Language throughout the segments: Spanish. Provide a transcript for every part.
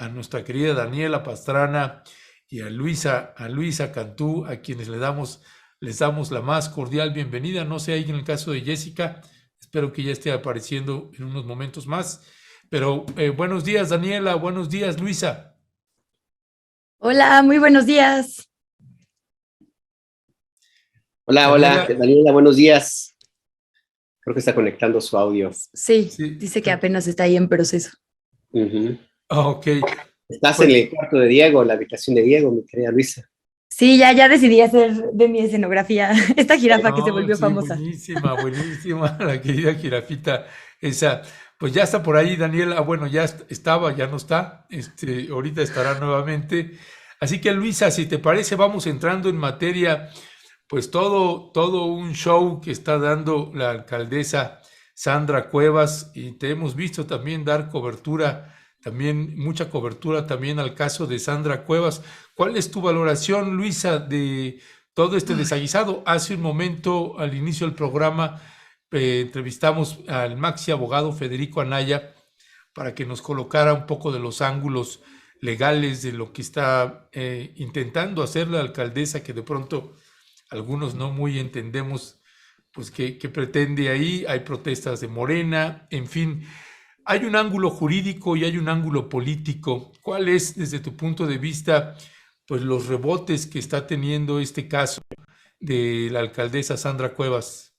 a nuestra querida Daniela Pastrana y a Luisa Cantú, a quienes les damos la más cordial bienvenida. No sé, ahí en el caso de Jessica, espero que ya esté apareciendo en unos momentos más. Pero buenos días, Daniela, buenos días, Luisa. Hola, muy buenos días. Hola, hola, Daniela, Daniela, buenos días. Creo que está conectando su audio. Sí, sí, dice que apenas está ahí en proceso. Ujú. ok, Estás en pues el cuarto de Diego, la habitación de Diego, mi querida Luisa. Sí, ya decidí hacer de mi escenografía esta jirafa que se no, volvió sí, famosa. buenísima, buenísima, la querida jirafita, esa, pues ya está por ahí, Daniela, bueno, ya estaba, ya no está, ahorita estará nuevamente. Así que Luisa, si te parece, vamos entrando en materia, pues todo un show que está dando la alcaldesa Sandra Cuevas, y te hemos visto también dar cobertura, también mucha cobertura también al caso de Sandra Cuevas. ¿Cuál es tu valoración, Luisa, de todo este desaguisado? Hace un momento, al inicio del programa, entrevistamos al maxi abogado Federico Anaya para que nos colocara un poco de los ángulos legales de lo que está intentando hacer la alcaldesa, que de pronto algunos no muy entendemos, pues qué pretende ahí. Hay protestas de Morena, en fin, hay un ángulo jurídico y hay un ángulo político. ¿Cuál es, desde tu punto de vista, pues los rebotes que está teniendo este caso de la alcaldesa Sandra Cuevas?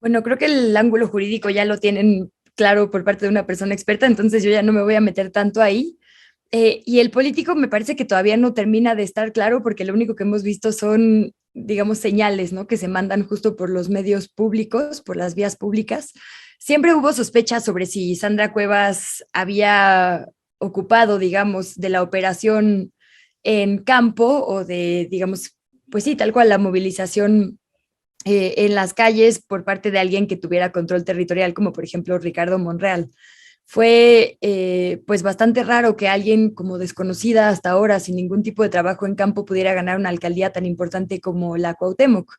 Bueno, creo que el ángulo jurídico ya lo tienen claro por parte de una persona experta, entonces yo ya no me voy a meter tanto ahí. Y el político me parece que todavía no termina de estar claro porque lo único que hemos visto son, digamos, señales, ¿no? Que se mandan justo por los medios públicos, por las vías públicas. Siempre hubo sospechas sobre si Sandra Cuevas había ocupado, digamos, de la operación en campo o de, digamos, pues sí, tal cual la movilización en las calles por parte de alguien que tuviera control territorial, como por ejemplo Ricardo Monreal. Fue pues bastante raro que alguien como desconocida hasta ahora, sin ningún tipo de trabajo en campo, pudiera ganar una alcaldía tan importante como la Cuauhtémoc.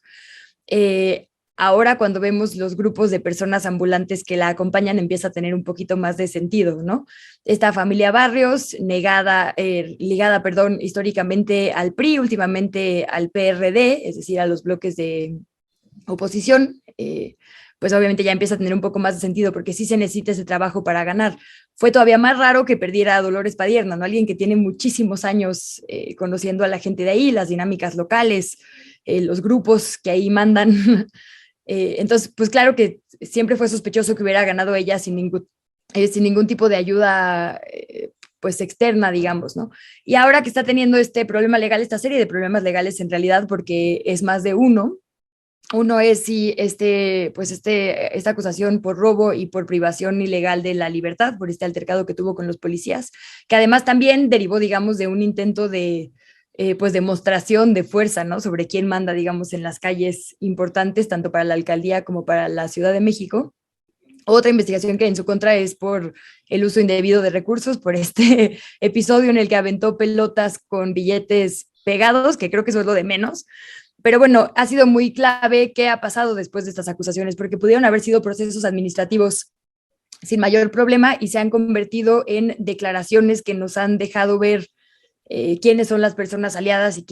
Ahora cuando vemos los grupos de personas ambulantes que la acompañan empieza a tener un poquito más de sentido, ¿no? Esta familia Barrios, ligada, perdón, históricamente al PRI, últimamente al PRD, es decir, a los bloques de oposición, pues obviamente ya empieza a tener un poco más de sentido porque sí se necesita ese trabajo para ganar. Fue todavía más raro que perdiera a Dolores Padierna, ¿no? Alguien que tiene muchísimos años conociendo a la gente de ahí, las dinámicas locales, los grupos que ahí mandan. Entonces, pues claro que siempre fue sospechoso que hubiera ganado ella sin ningún tipo de ayuda pues externa, digamos, ¿no? Y ahora que está teniendo este problema legal, esta serie de problemas legales en realidad, porque es más de uno. Uno es si esta acusación por robo y por privación ilegal de la libertad, por este altercado que tuvo con los policías, que además también derivó, digamos, de un intento de pues demostración de fuerza, ¿no? Sobre quién manda, digamos, en las calles importantes, tanto para la alcaldía como para la Ciudad de México. Otra investigación que hay en su contra es por el uso indebido de recursos, por este episodio en el que aventó pelotas con billetes pegados, que creo que eso es lo de menos. Pero bueno, ha sido muy clave qué ha pasado después de estas acusaciones, porque pudieron haber sido procesos administrativos sin mayor problema y se han convertido en declaraciones que nos han dejado ver quiénes son las personas aliadas y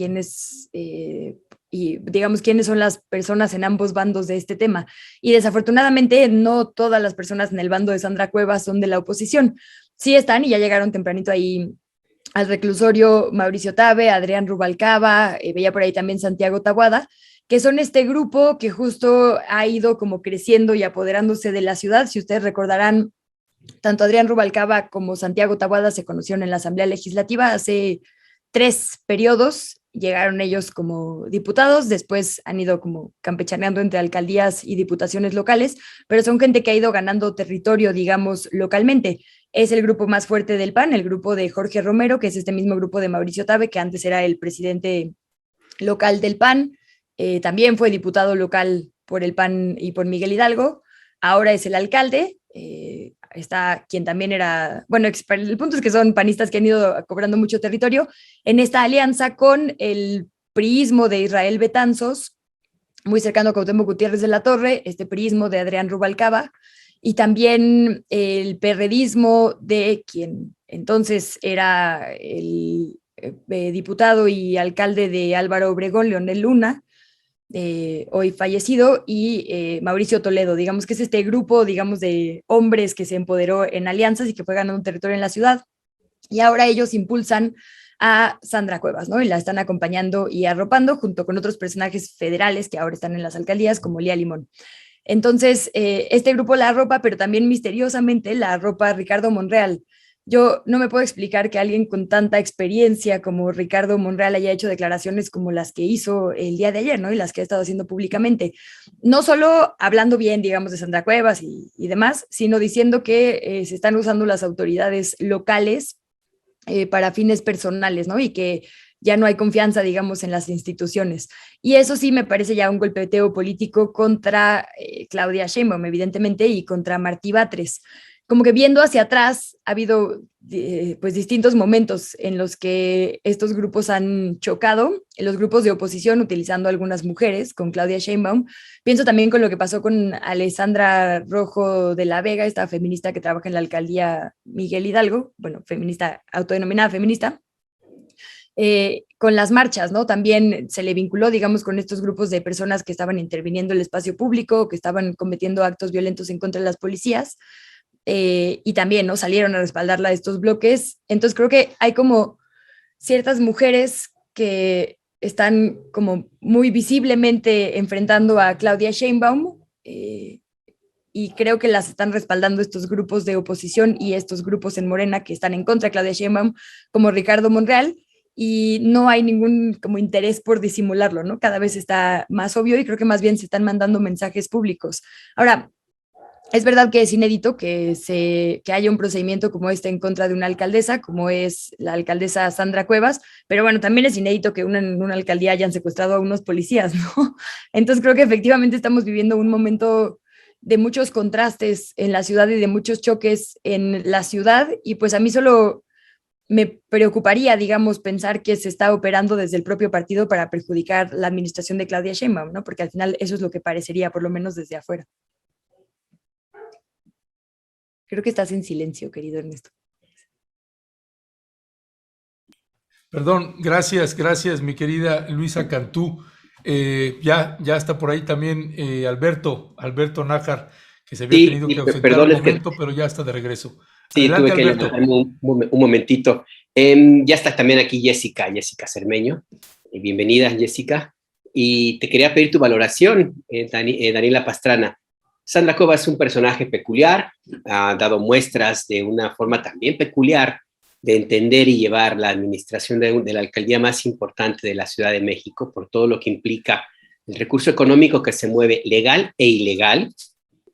digamos quiénes son las personas en ambos bandos de este tema. Y desafortunadamente no todas las personas en el bando de Sandra Cuevas son de la oposición. Sí están y ya llegaron tempranito ahí al reclusorio Mauricio Tabe, Adrián Rubalcaba, veía por ahí también Santiago Tabuada, que son este grupo que justo ha ido como creciendo y apoderándose de la ciudad. Si ustedes recordarán, tanto Adrián Rubalcaba como Santiago Tabuada se conocieron en la Asamblea Legislativa hace 3 periodos. Llegaron ellos como diputados, después han ido como campechaneando entre alcaldías y diputaciones locales, pero son gente que ha ido ganando territorio, digamos, localmente. Es el grupo más fuerte del PAN, el grupo de Jorge Romero, que es este mismo grupo de Mauricio Tabe, que antes era el presidente local del PAN, también fue diputado local por el PAN y por Miguel Hidalgo, ahora es el alcalde, está quien también era, bueno, el punto es que son panistas que han ido cobrando mucho territorio en esta alianza con el priismo de Israel Betanzos, muy cercano a Cuauhtémoc Gutiérrez de la Torre, este priismo de Adrián Rubalcaba, y también el perredismo de quien entonces era el diputado y alcalde de Álvaro Obregón, Leonel Luna, hoy fallecido, y Mauricio Toledo, digamos que es este grupo, digamos, de hombres que se empoderó en alianzas y que fue ganando un territorio en la ciudad, y ahora ellos impulsan a Sandra Cuevas, ¿no? Y la están acompañando y arropando junto con otros personajes federales que ahora están en las alcaldías, como Lía Limón. Entonces, este grupo la arropa, pero también misteriosamente la arropa Ricardo Monreal. Yo no me puedo explicar que alguien con tanta experiencia como Ricardo Monreal haya hecho declaraciones como las que hizo el día de ayer, ¿no? Y las que ha estado haciendo públicamente. No solo hablando bien, digamos, de Sandra Cuevas y demás, sino diciendo que se están usando las autoridades locales para fines personales, ¿no? Y que ya no hay confianza, digamos, en las instituciones. Y eso sí me parece ya un golpeteo político contra Claudia Sheinbaum, evidentemente, y contra Martí Batres. Como que viendo hacia atrás, ha habido pues distintos momentos en los que estos grupos han chocado, los grupos de oposición utilizando algunas mujeres con Claudia Sheinbaum. Pienso también con lo que pasó con Alessandra Rojo de la Vega, esta feminista que trabaja en la alcaldía Miguel Hidalgo, bueno, feminista, autodenominada feminista, con las marchas, ¿no? También se le vinculó, digamos, con estos grupos de personas que estaban interviniendo el espacio público, que estaban cometiendo actos violentos en contra de las policías, y también, ¿no? Salieron a respaldarla de estos bloques. Entonces creo que hay como ciertas mujeres que están como muy visiblemente enfrentando a Claudia Sheinbaum, y creo que las están respaldando estos grupos de oposición y estos grupos en Morena que están en contra de Claudia Sheinbaum, como Ricardo Monreal, y no hay ningún como interés por disimularlo, ¿no? Cada vez está más obvio y creo que más bien se están mandando mensajes públicos. Ahora, es verdad que es inédito que haya un procedimiento como este en contra de una alcaldesa, como es la alcaldesa Sandra Cuevas, pero bueno, también es inédito que en una alcaldía hayan secuestrado a unos policías, ¿no? Entonces creo que efectivamente estamos viviendo un momento de muchos contrastes en la ciudad y de muchos choques en la ciudad, y pues a mí solo me preocuparía, digamos, pensar que se está operando desde el propio partido para perjudicar la administración de Claudia Sheinbaum, ¿no? Porque al final eso es lo que parecería, por lo menos desde afuera. Creo que estás en silencio, querido Ernesto. Perdón, gracias, mi querida Luisa Cantú. Ya está por ahí también Alberto Nájar, que se había Sí, tenido que ausentar perdón, un es que momento, pero ya está de regreso. sí, Adelante, tuve que Alberto. levantarme un momentito. Ya está también aquí Jessica Cermeño. Bienvenida, Jessica. Y te quería pedir tu valoración, Daniela Pastrana. Sandra Cuevas es un personaje peculiar, ha dado muestras de una forma también peculiar de entender y llevar la administración de la alcaldía más importante de la Ciudad de México, por todo lo que implica el recurso económico que se mueve legal e ilegal,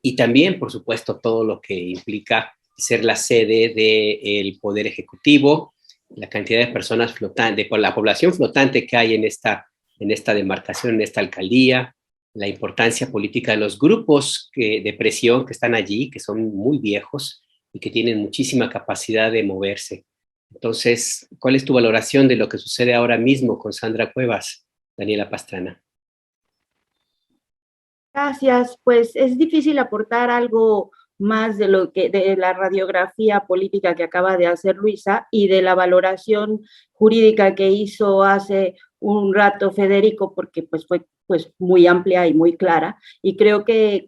y también, por supuesto, todo lo que implica ser la sede del Poder Ejecutivo, la cantidad de personas flotantes, por la población flotante que hay en esta demarcación, en esta alcaldía, la importancia política de los grupos de presión que están allí, que son muy viejos y que tienen muchísima capacidad de moverse. Entonces, ¿cuál es tu valoración de lo que sucede ahora mismo con Sandra Cuevas, Daniela Pastrana? Gracias, pues es difícil aportar algo más de lo que de la radiografía política que acaba de hacer Luisa y de la valoración jurídica que hizo hace un rato Federico, porque pues fue pues muy amplia y muy clara, y creo que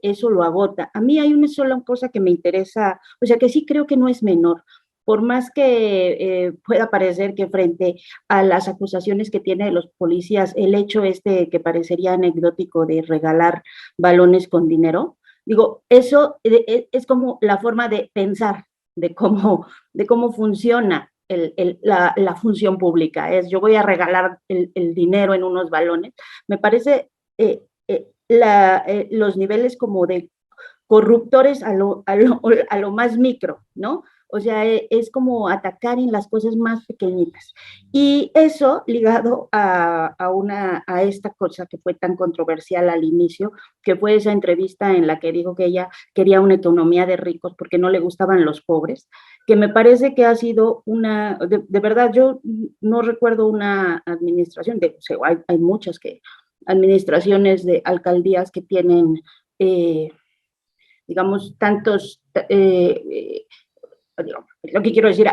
eso lo agota. A mí hay una sola cosa que me interesa, o sea que sí creo que no es menor, por más que pueda parecer que frente a las acusaciones que tiene de los policías, el hecho este que parecería anecdótico de regalar balones con dinero, digo, eso es como la forma de pensar de cómo funciona la función pública. Es yo voy a regalar el dinero en unos balones. Me parece los niveles como de corruptores a lo más micro, ¿no? O sea, es como atacar en las cosas más pequeñitas. Y eso ligado a esta cosa que fue tan controversial al inicio, que fue esa entrevista en la que dijo que ella quería una economía de ricos porque no le gustaban los pobres, que me parece que ha sido de verdad, yo no recuerdo una administración, o sea, hay muchas administraciones de alcaldías que tienen, digamos, tantos digamos, lo que quiero decir,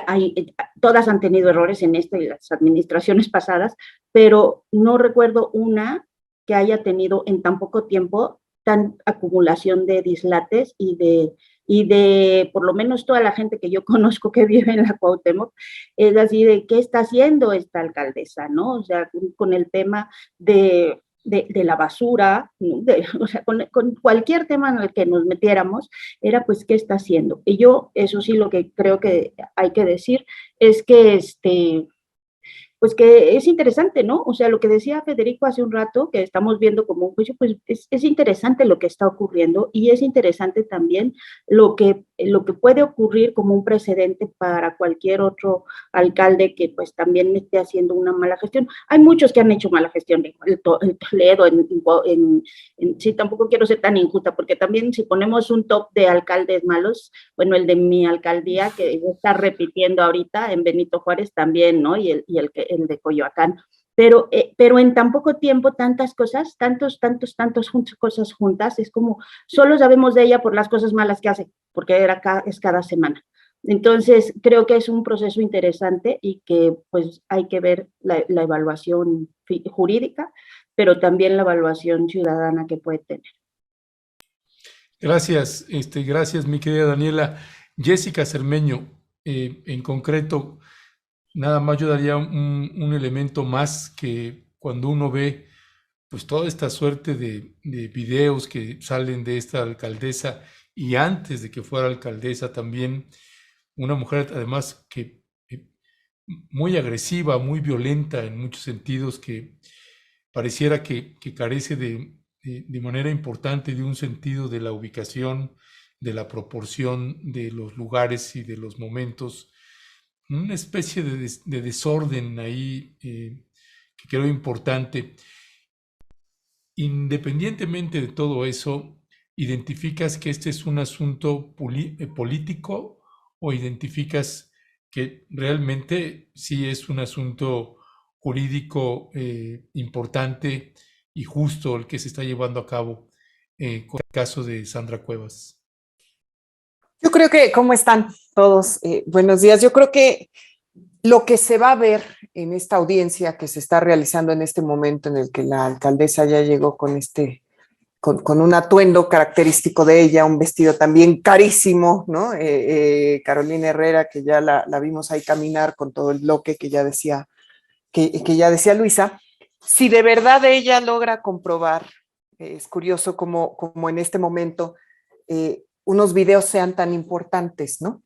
todas han tenido errores en esta y las administraciones pasadas, pero no recuerdo una que haya tenido en tan poco tiempo tan acumulación de dislates y de por lo menos toda la gente que yo conozco que vive en la Cuauhtémoc, es así de qué está haciendo esta alcaldesa, ¿no? O sea, con el tema de la basura, ¿no? O sea, con cualquier tema en el que nos metiéramos, era pues qué está haciendo. Y yo, eso sí, lo que creo que hay que decir es que pues que es interesante, ¿no? O sea, lo que decía Federico hace un rato, que estamos viendo como un juicio, pues es interesante lo que está ocurriendo y es interesante también lo que puede ocurrir como un precedente para cualquier otro alcalde que pues también esté haciendo una mala gestión. Hay muchos que han hecho mala gestión, el Toledo, sí, tampoco quiero ser tan injusta, porque también si ponemos un top de alcaldes malos, bueno, el de mi alcaldía, que está repitiendo ahorita en Benito Juárez también, ¿no? Y el de Coyoacán. Pero en tan poco tiempo, tantas cosas, cosas juntas, es como, solo sabemos de ella por las cosas malas que hace, porque es cada semana. Entonces, creo que es un proceso interesante y que pues hay que ver la evaluación jurídica, pero también la evaluación ciudadana que puede tener. Gracias, gracias, mi querida Daniela. Jessica Cermeño, en concreto, nada más yo daría un elemento más que cuando uno ve pues toda esta suerte de videos que salen de esta alcaldesa y antes de que fuera alcaldesa también, una mujer además que muy agresiva, muy violenta en muchos sentidos, que pareciera que carece de manera importante de un sentido de la ubicación, de la proporción de los lugares y de los momentos, una especie de desorden ahí que creo importante. Independientemente de todo eso, ¿identificas que este es un asunto político o identificas que realmente sí es un asunto jurídico importante y justo el que se está llevando a cabo con el caso de Sandra Cuevas? Yo creo que, ¿cómo están todos? Buenos días. Yo creo que lo que se va a ver en esta audiencia que se está realizando en este momento en el que la alcaldesa ya llegó con un atuendo característico de ella, un vestido también carísimo, ¿no? Carolina Herrera, que ya la vimos ahí caminar con todo el bloque que ya decía Luisa. Si de verdad ella logra comprobar, es curioso como en este momento unos videos sean tan importantes, ¿no?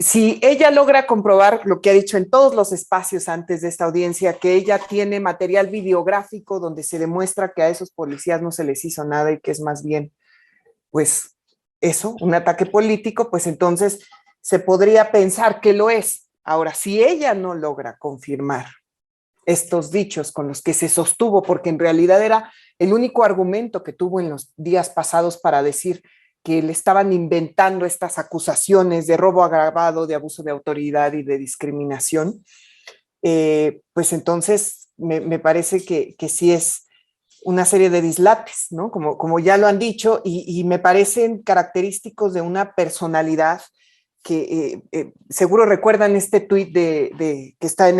Si ella logra comprobar lo que ha dicho en todos los espacios antes de esta audiencia, que ella tiene material videográfico donde se demuestra que a esos policías no se les hizo nada y que es más bien, pues, eso, un ataque político, pues entonces se podría pensar que lo es. Ahora, si ella no logra confirmar estos dichos con los que se sostuvo, porque en realidad era el único argumento que tuvo en los días pasados para decir que le estaban inventando estas acusaciones de robo agravado, de abuso de autoridad y de discriminación, pues entonces me parece que sí es una serie de dislates, ¿no? Como ya lo han dicho, y me parecen característicos de una personalidad que seguro recuerdan este tuit de que está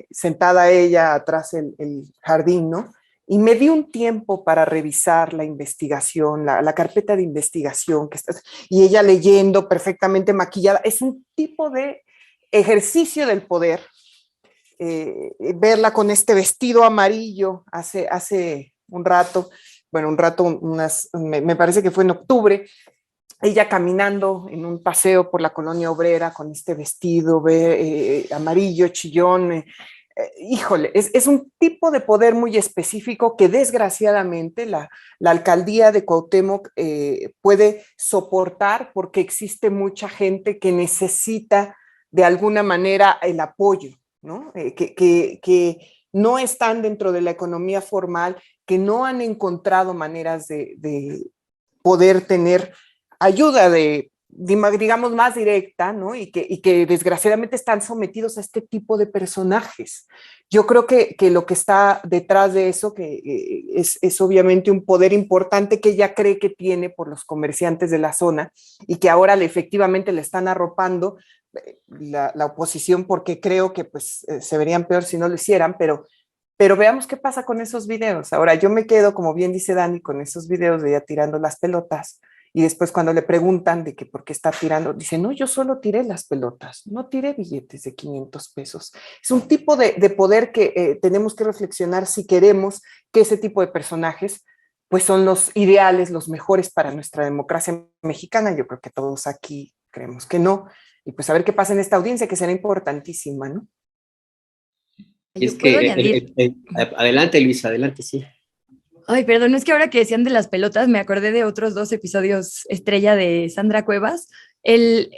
sentada ella atrás el jardín, ¿no? Y me di un tiempo para revisar la investigación, la carpeta de investigación, y ella leyendo perfectamente maquillada. Es un tipo de ejercicio del poder. Verla con este vestido amarillo hace un rato, me parece que fue en octubre, ella caminando en un paseo por la colonia obrera con este vestido amarillo, chillón. Híjole, es un tipo de poder muy específico que desgraciadamente la alcaldía de Cuauhtémoc puede soportar porque existe mucha gente que necesita de alguna manera el apoyo, ¿no? Que no están dentro de la economía formal, que no han encontrado maneras de poder tener ayuda digamos, más directa, ¿no? Y que desgraciadamente están sometidos a este tipo de personajes. Yo creo que lo que está detrás de eso, que es obviamente un poder importante que ella cree que tiene por los comerciantes de la zona y que ahora efectivamente le están arropando la oposición porque creo que pues se verían peor si no lo hicieran, pero veamos qué pasa con esos videos. Ahora, yo me quedo, como bien dice Dani, con esos videos de ella tirando las pelotas, y después cuando le preguntan de que por qué está tirando, dice, no, yo solo tiré las pelotas, no tiré billetes de 500 pesos. Es un tipo de poder que tenemos que reflexionar si queremos que ese tipo de personajes pues son los ideales, los mejores para nuestra democracia mexicana. Yo creo que todos aquí creemos que no. Y pues a ver qué pasa en esta audiencia, que será importantísima, ¿no? Y es Yo puedo que, añadir. adelante, Luisa, adelante, sí. Ay, perdón, es que ahora que decían de las pelotas, me acordé de otros 2 episodios estrella de Sandra Cuevas.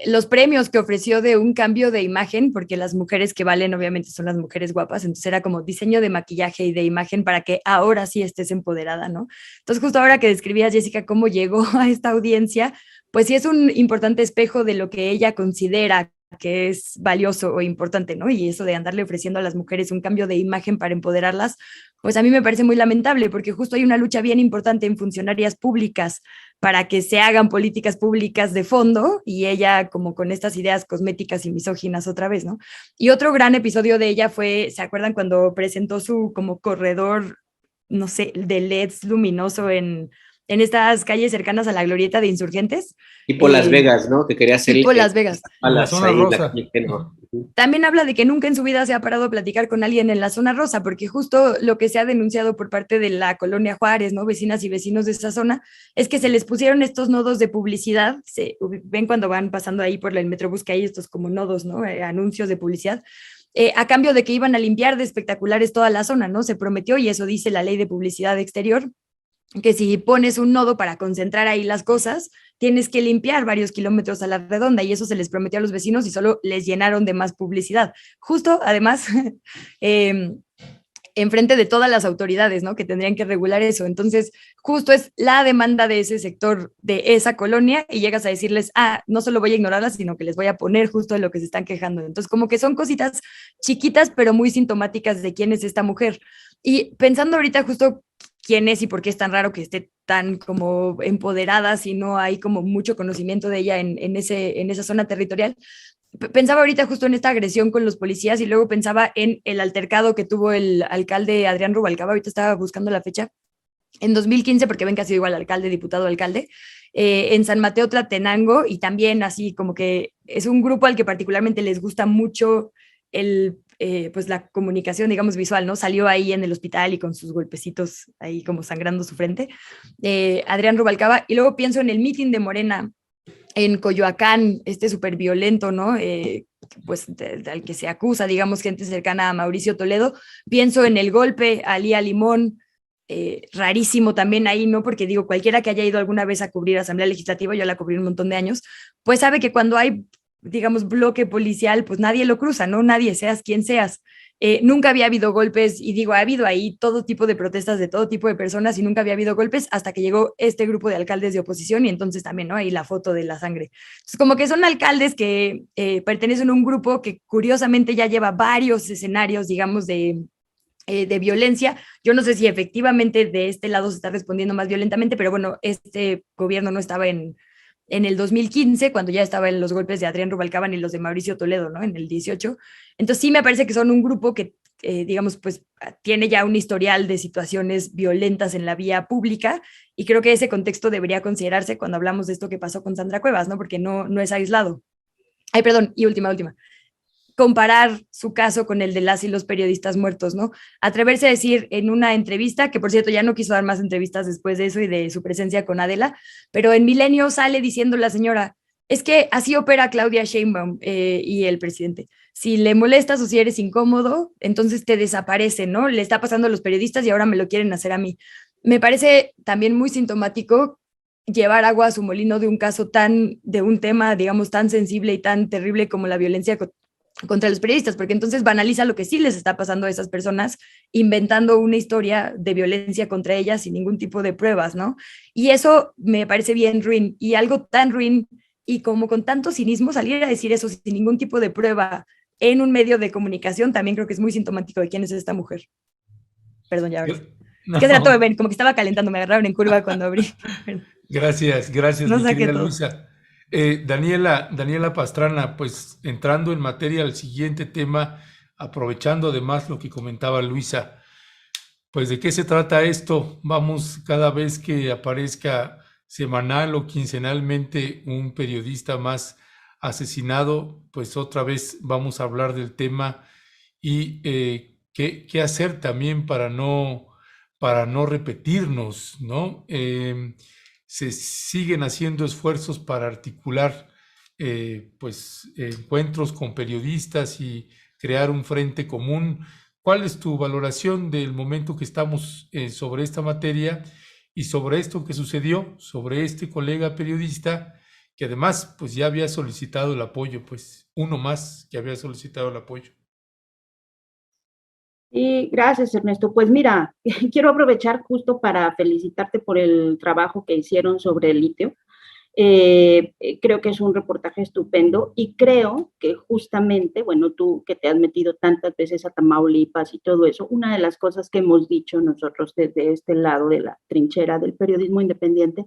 Los premios que ofreció de un cambio de imagen, porque las mujeres que valen obviamente son las mujeres guapas, entonces era como diseño de maquillaje y de imagen para que ahora sí estés empoderada, ¿no? Entonces justo ahora que describías, Jessica, cómo llegó a esta audiencia, pues sí es un importante espejo de lo que ella considera que es valioso o importante, ¿no? Y eso de andarle ofreciendo a las mujeres un cambio de imagen para empoderarlas, pues a mí me parece muy lamentable, porque justo hay una lucha bien importante en funcionarias públicas para que se hagan políticas públicas de fondo, y ella como con estas ideas cosméticas y misóginas otra vez, ¿no? Y otro gran episodio de ella fue, ¿se acuerdan cuando presentó su como corredor, no sé, de LEDs luminoso en estas calles cercanas a la glorieta de Insurgentes? Tipo Las Vegas, ¿no? Que quería hacer Tipo Las Vegas. En la zona ahí, rosa. no. También habla de que nunca en su vida se ha parado a platicar con alguien en la zona rosa, porque justo lo que se ha denunciado por parte de la colonia Juárez, ¿no? Vecinas y vecinos de esa zona, es que se les pusieron estos nodos de publicidad. Ven cuando van pasando ahí por el Metrobús que hay estos como nodos, ¿no? Anuncios de publicidad. A cambio de que iban a limpiar de espectaculares toda la zona, ¿no? Se prometió, y eso dice la ley de publicidad exterior, que si pones un nodo para concentrar ahí las cosas, tienes que limpiar varios kilómetros a la redonda, y eso se les prometió a los vecinos y solo les llenaron de más publicidad. Justo, además, enfrente de todas las autoridades, ¿no? Que tendrían que regular eso. Entonces, justo es la demanda de ese sector, de esa colonia, y llegas a decirles, no solo voy a ignorarlas, sino que les voy a poner justo de lo que se están quejando. Entonces, como que son cositas chiquitas, pero muy sintomáticas de quién es esta mujer. Y pensando ahorita justo quién es y por qué es tan raro que esté tan como empoderada si no hay como mucho conocimiento de ella en esa zona territorial. Pensaba ahorita justo en esta agresión con los policías, y luego pensaba en el altercado que tuvo el alcalde Adrián Rubalcaba. Ahorita estaba buscando la fecha, en 2015, porque ven que ha sido igual alcalde, diputado, alcalde, en San Mateo Tlatenango, y también así como que es un grupo al que particularmente les gusta mucho pues la comunicación, digamos, visual, ¿no? Salió ahí en el hospital y con sus golpecitos ahí como sangrando su frente, Adrián Rubalcaba. Y luego pienso en el mitin de Morena en Coyoacán, súper violento, ¿no? Pues al que se acusa, digamos, gente cercana a Mauricio Toledo. Pienso en el golpe a Lía Limón, rarísimo también ahí, ¿no? Porque digo, cualquiera que haya ido alguna vez a cubrir Asamblea Legislativa, yo la cubrí un montón de años, pues sabe que cuando hay, digamos, bloque policial, pues nadie lo cruza, ¿no? Nadie, seas quien seas. Nunca había habido golpes, y digo, ha habido ahí todo tipo de protestas de todo tipo de personas, y nunca había habido golpes hasta que llegó este grupo de alcaldes de oposición, y entonces también, ¿no? Ahí la foto de la sangre. Entonces, como que son alcaldes que pertenecen a un grupo que curiosamente ya lleva varios escenarios, digamos, de violencia. Yo no sé si efectivamente de este lado se está respondiendo más violentamente, pero bueno, este gobierno no estaba en el 2015, cuando ya estaban los golpes de Adrián Rubalcaba y los de Mauricio Toledo, ¿no? En el 18. Entonces sí me parece que son un grupo que, digamos, pues tiene ya un historial de situaciones violentas en la vía pública, y creo que ese contexto debería considerarse cuando hablamos de esto que pasó con Sandra Cuevas, ¿no? Porque no es aislado. Ay, perdón, y última. Comparar su caso con el de las y los periodistas muertos, ¿no? Atreverse a decir en una entrevista, que por cierto ya no quiso dar más entrevistas después de eso y de su presencia con Adela, pero en Milenio sale diciendo la señora, es que así opera Claudia Sheinbaum y el presidente. Si le molestas o si eres incómodo, entonces te desaparece, ¿no? Le está pasando a los periodistas y ahora me lo quieren hacer a mí. Me parece también muy sintomático llevar agua a su molino de un caso de un tema, digamos, tan sensible y tan terrible como la violencia contra los periodistas, porque entonces banaliza lo que sí les está pasando a esas personas, inventando una historia de violencia contra ellas sin ningún tipo de pruebas, ¿no? Y eso me parece bien ruin, y algo tan ruin, y como con tanto cinismo salir a decir eso sin ningún tipo de prueba en un medio de comunicación, también creo que es muy sintomático de quién es esta mujer. Perdón, ya ves. No. Es que trato de ver, como que estaba calentando, me agarraron en curva cuando abrí. Gracias, No mi saqué querida todo. Luisa. Daniela Pastrana, pues entrando en materia al siguiente tema, aprovechando además lo que comentaba Luisa, pues ¿de qué se trata esto? Vamos, cada vez que aparezca semanal o quincenalmente un periodista más asesinado, pues otra vez vamos a hablar del tema y qué hacer también para no repetirnos, ¿no? Se siguen haciendo esfuerzos para articular pues encuentros con periodistas y crear un frente común. ¿Cuál es tu valoración del momento que estamos sobre esta materia y sobre esto que sucedió, sobre este colega periodista que además pues ya había solicitado el apoyo, pues uno más que había solicitado el apoyo? Y gracias, Ernesto. Pues mira, quiero aprovechar justo para felicitarte por el trabajo que hicieron sobre el litio. Creo que es un reportaje estupendo y creo que justamente, bueno, tú que te has metido tantas veces a Tamaulipas y todo eso, una de las cosas que hemos dicho nosotros desde este lado de la trinchera del periodismo independiente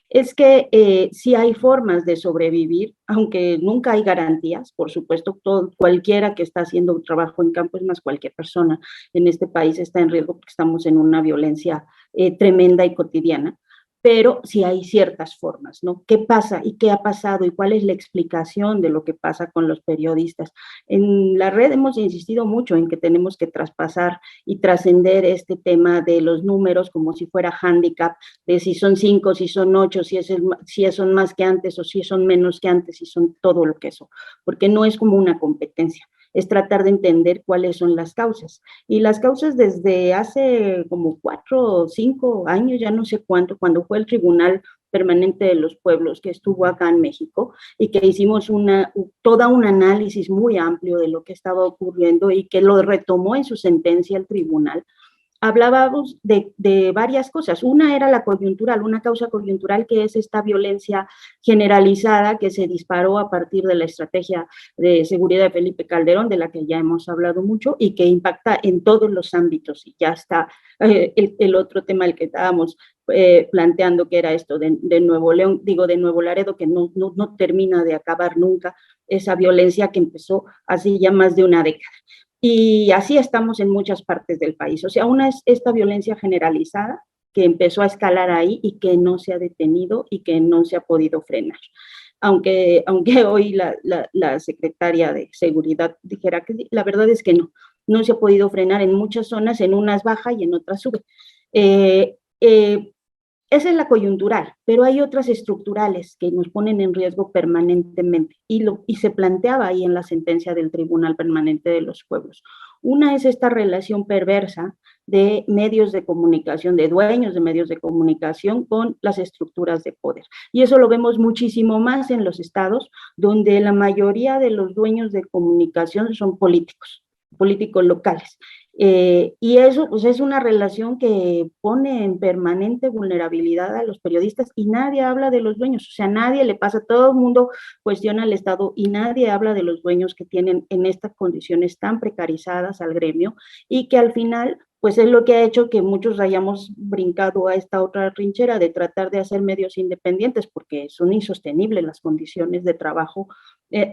es que sí hay formas de sobrevivir, aunque nunca hay garantías, por supuesto, cualquiera que está haciendo un trabajo en campo, es más, cualquier persona en este país está en riesgo porque estamos en una violencia tremenda y cotidiana, pero sí hay ciertas formas, ¿no? ¿Qué pasa y qué ha pasado y cuál es la explicación de lo que pasa con los periodistas? En la red hemos insistido mucho en que tenemos que traspasar y trascender este tema de los números como si fuera handicap, de si son 5, si son 8, si son más que antes o si son menos que antes, si son todo lo que eso, porque no es como una competencia, es tratar de entender cuáles son las causas. Y las causas desde hace como 4 o 5 años, ya no sé cuánto, cuando fue el Tribunal Permanente de los Pueblos que estuvo acá en México y que hicimos todo un análisis muy amplio de lo que estaba ocurriendo y que lo retomó en su sentencia el tribunal. Hablábamos de varias cosas. Una era la coyuntural, una causa coyuntural que es esta violencia generalizada que se disparó a partir de la estrategia de seguridad de Felipe Calderón, de la que ya hemos hablado mucho y que impacta en todos los ámbitos. Y ya está el otro tema el que estábamos planteando, que era esto de Nuevo León, de Nuevo Laredo, que no termina de acabar nunca, esa violencia que empezó hace ya más de una década. Y así estamos en muchas partes del país. O sea, una es esta violencia generalizada que empezó a escalar ahí y que no se ha detenido y que no se ha podido frenar. Aunque hoy la secretaria de Seguridad dijera que sí, la verdad es que no se ha podido frenar en muchas zonas, en unas baja y en otras sube. Esa es la coyuntural, pero hay otras estructurales que nos ponen en riesgo permanentemente y se planteaba ahí en la sentencia del Tribunal Permanente de los Pueblos. Una es esta relación perversa de medios de comunicación, de dueños de medios de comunicación con las estructuras de poder. Y eso lo vemos muchísimo más en los estados, donde la mayoría de los dueños de comunicación son políticos locales. Y eso pues, es una relación que pone en permanente vulnerabilidad a los periodistas y nadie habla de los dueños, o sea, nadie le pasa, todo el mundo cuestiona al Estado y nadie habla de los dueños que tienen en estas condiciones tan precarizadas al gremio y que al final pues es lo que ha hecho que muchos hayamos brincado a esta otra trinchera de tratar de hacer medios independientes porque son insostenibles las condiciones de trabajo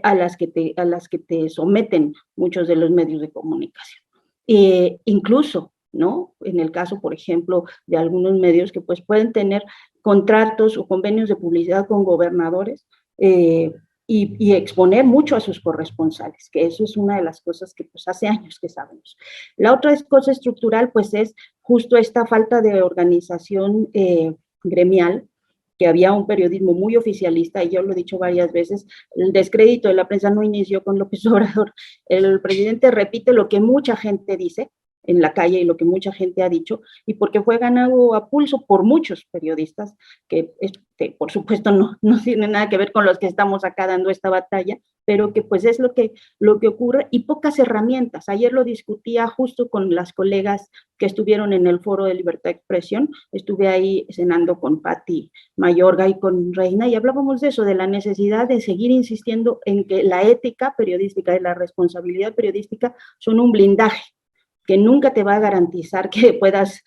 a las que te someten muchos de los medios de comunicación. Incluso, ¿no? En el caso, por ejemplo, de algunos medios que pues pueden tener contratos o convenios de publicidad con gobernadores y exponer mucho a sus corresponsales, que eso es una de las cosas que pues hace años que sabemos. La otra cosa estructural pues es justo esta falta de organización gremial, que había un periodismo muy oficialista, y yo lo he dicho varias veces, el descrédito de la prensa no inició con López Obrador. El presidente repite lo que mucha gente dice en la calle y lo que mucha gente ha dicho, y porque fue ganado a pulso por muchos periodistas, que por supuesto no tiene nada que ver con los que estamos acá dando esta batalla, pero que pues es lo que ocurre, y pocas herramientas. Ayer lo discutía justo con las colegas que estuvieron en el Foro de Libertad de Expresión, estuve ahí cenando con Patti Mayorga y con Reina, y hablábamos de eso, de la necesidad de seguir insistiendo en que la ética periodística y la responsabilidad periodística son un blindaje que nunca te va a garantizar que puedas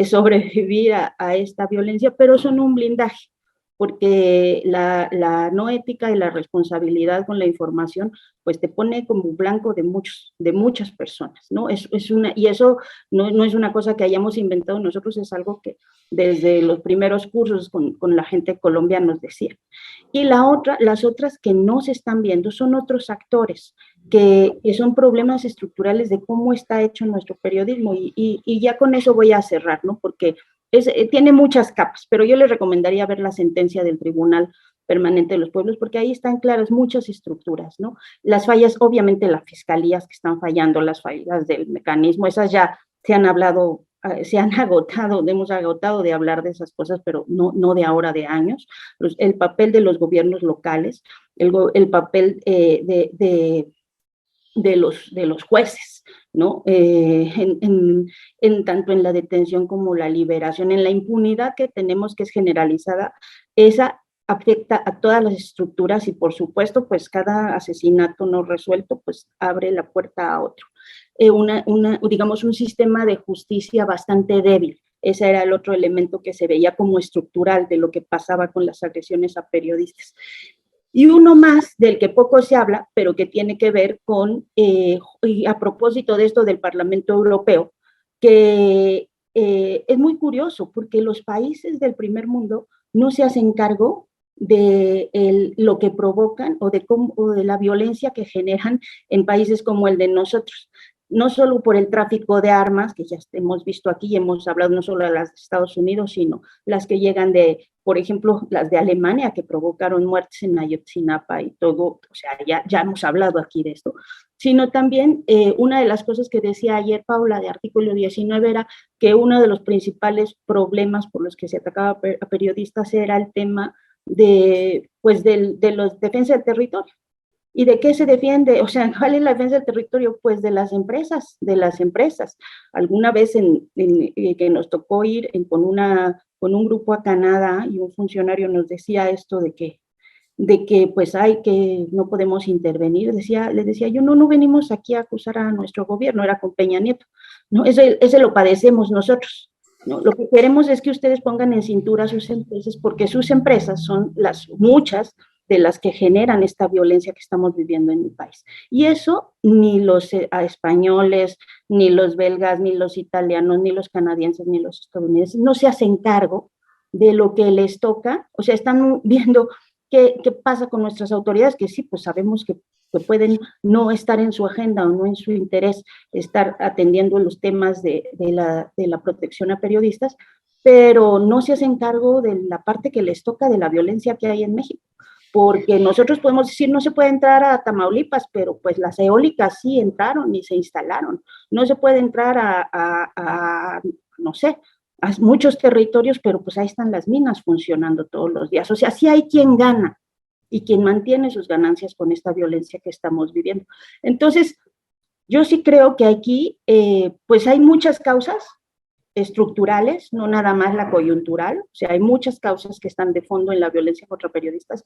sobrevivir a esta violencia, pero son un blindaje. porque la no ética y la responsabilidad con la información, pues te pone como blanco de muchas personas, ¿no? Y eso no es una cosa que hayamos inventado nosotros, es algo que desde los primeros cursos con la gente colombiana nos decía. Y las otras que no se están viendo son otros actores, que son problemas estructurales de cómo está hecho nuestro periodismo. Y ya con eso voy a cerrar, ¿no? Porque tiene muchas capas, pero yo les recomendaría ver la sentencia del Tribunal Permanente de los Pueblos, porque ahí están claras muchas estructuras, ¿no? Las fallas, obviamente las fiscalías que están fallando, las fallas del mecanismo, esas ya se han hablado, se han agotado, hemos agotado de hablar de esas cosas, pero no de ahora, de años. El papel de los gobiernos locales, el papel de los jueces, ¿no? Tanto en la detención como la liberación, en la impunidad que tenemos, que es generalizada, esa afecta a todas las estructuras y, por supuesto, pues cada asesinato no resuelto, pues abre la puerta a otro. Digamos, un sistema de justicia bastante débil. Ese era el otro elemento que se veía como estructural de lo que pasaba con las agresiones a periodistas. Y uno más del que poco se habla, pero que tiene que ver con, y a propósito de esto del Parlamento Europeo, que es muy curioso porque los países del primer mundo no se hacen cargo de lo que provocan o de la violencia que generan en países como el de nosotros. No solo por el tráfico de armas, que ya hemos visto aquí, hemos hablado no solo de las de Estados Unidos, sino las que llegan por ejemplo, las de Alemania, que provocaron muertes en Ayotzinapa y todo, o sea, ya hemos hablado aquí de esto, sino también una de las cosas que decía ayer Paula de Artículo 19 era que uno de los principales problemas por los que se atacaba a periodistas era el tema de los defensa del territorio. ¿Y de qué se defiende? O sea, ¿cuál es la defensa del territorio? Pues de las empresas. Alguna vez que nos tocó ir con un grupo a Canadá y un funcionario nos decía esto de que pues no podemos intervenir. Les decía yo, no venimos aquí a acusar a nuestro gobierno, era con Peña Nieto. No, ese lo padecemos nosotros. ¿No? Lo que queremos es que ustedes pongan en cintura a sus empresas, porque sus empresas son muchas de las que generan esta violencia que estamos viviendo en mi país. Y eso ni los españoles, ni los belgas, ni los italianos, ni los canadienses, ni los estadounidenses no se hacen cargo de lo que les toca. O sea, están viendo qué pasa con nuestras autoridades, que sí, pues sabemos que pueden no estar en su agenda o no en su interés estar atendiendo los temas de la protección a periodistas, pero no se hacen cargo de la parte que les toca de la violencia que hay en México. Porque nosotros podemos decir, no se puede entrar a Tamaulipas, pero pues las eólicas sí entraron y se instalaron. No se puede entrar no sé, a muchos territorios, pero pues ahí están las minas funcionando todos los días. O sea, sí hay quien gana y quien mantiene sus ganancias con esta violencia que estamos viviendo. Entonces, yo sí creo que aquí, pues hay muchas causas estructurales, no nada más la coyuntural, o sea, hay muchas causas que están de fondo en la violencia contra periodistas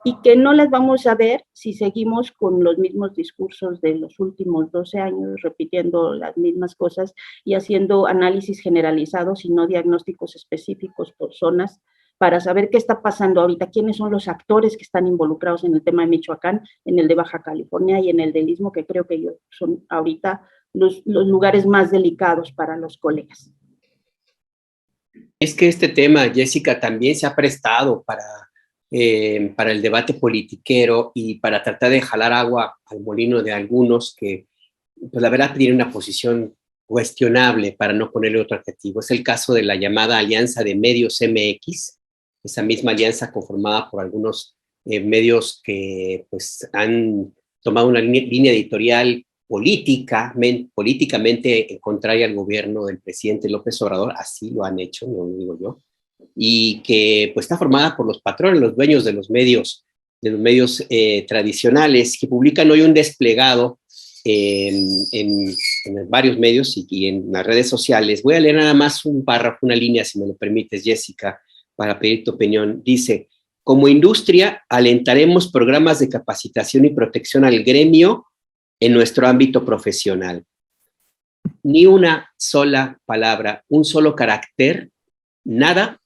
y que no las vamos a ver si seguimos con los mismos discursos de los últimos 12 años, repitiendo las mismas cosas y haciendo análisis generalizados y no diagnósticos específicos por zonas para saber qué está pasando ahorita, quiénes son los actores que están involucrados en el tema de Michoacán, en el de Baja California y en el del Istmo, que creo que son ahorita los lugares más delicados para los colegas. Es que este tema, Jessica, también se ha prestado para el debate politiquero y para tratar de jalar agua al molino de algunos que, pues la verdad, tienen una posición cuestionable, para no ponerle otro adjetivo. Es el caso de la llamada Alianza de Medios MX, esa misma alianza conformada por algunos medios que pues, han tomado una línea editorial políticamente contraria al gobierno del presidente López Obrador, así lo han hecho, no lo digo yo, y que pues está formada por los patrones, los dueños de los medios tradicionales, que publican hoy un desplegado en varios medios y en las redes sociales. Voy a leer nada más un párrafo, una línea, si me lo permites, Jessica, para pedir tu opinión. Dice: como industria, alentaremos programas de capacitación y protección al gremio en nuestro ámbito profesional. Ni una sola palabra, un solo carácter, nada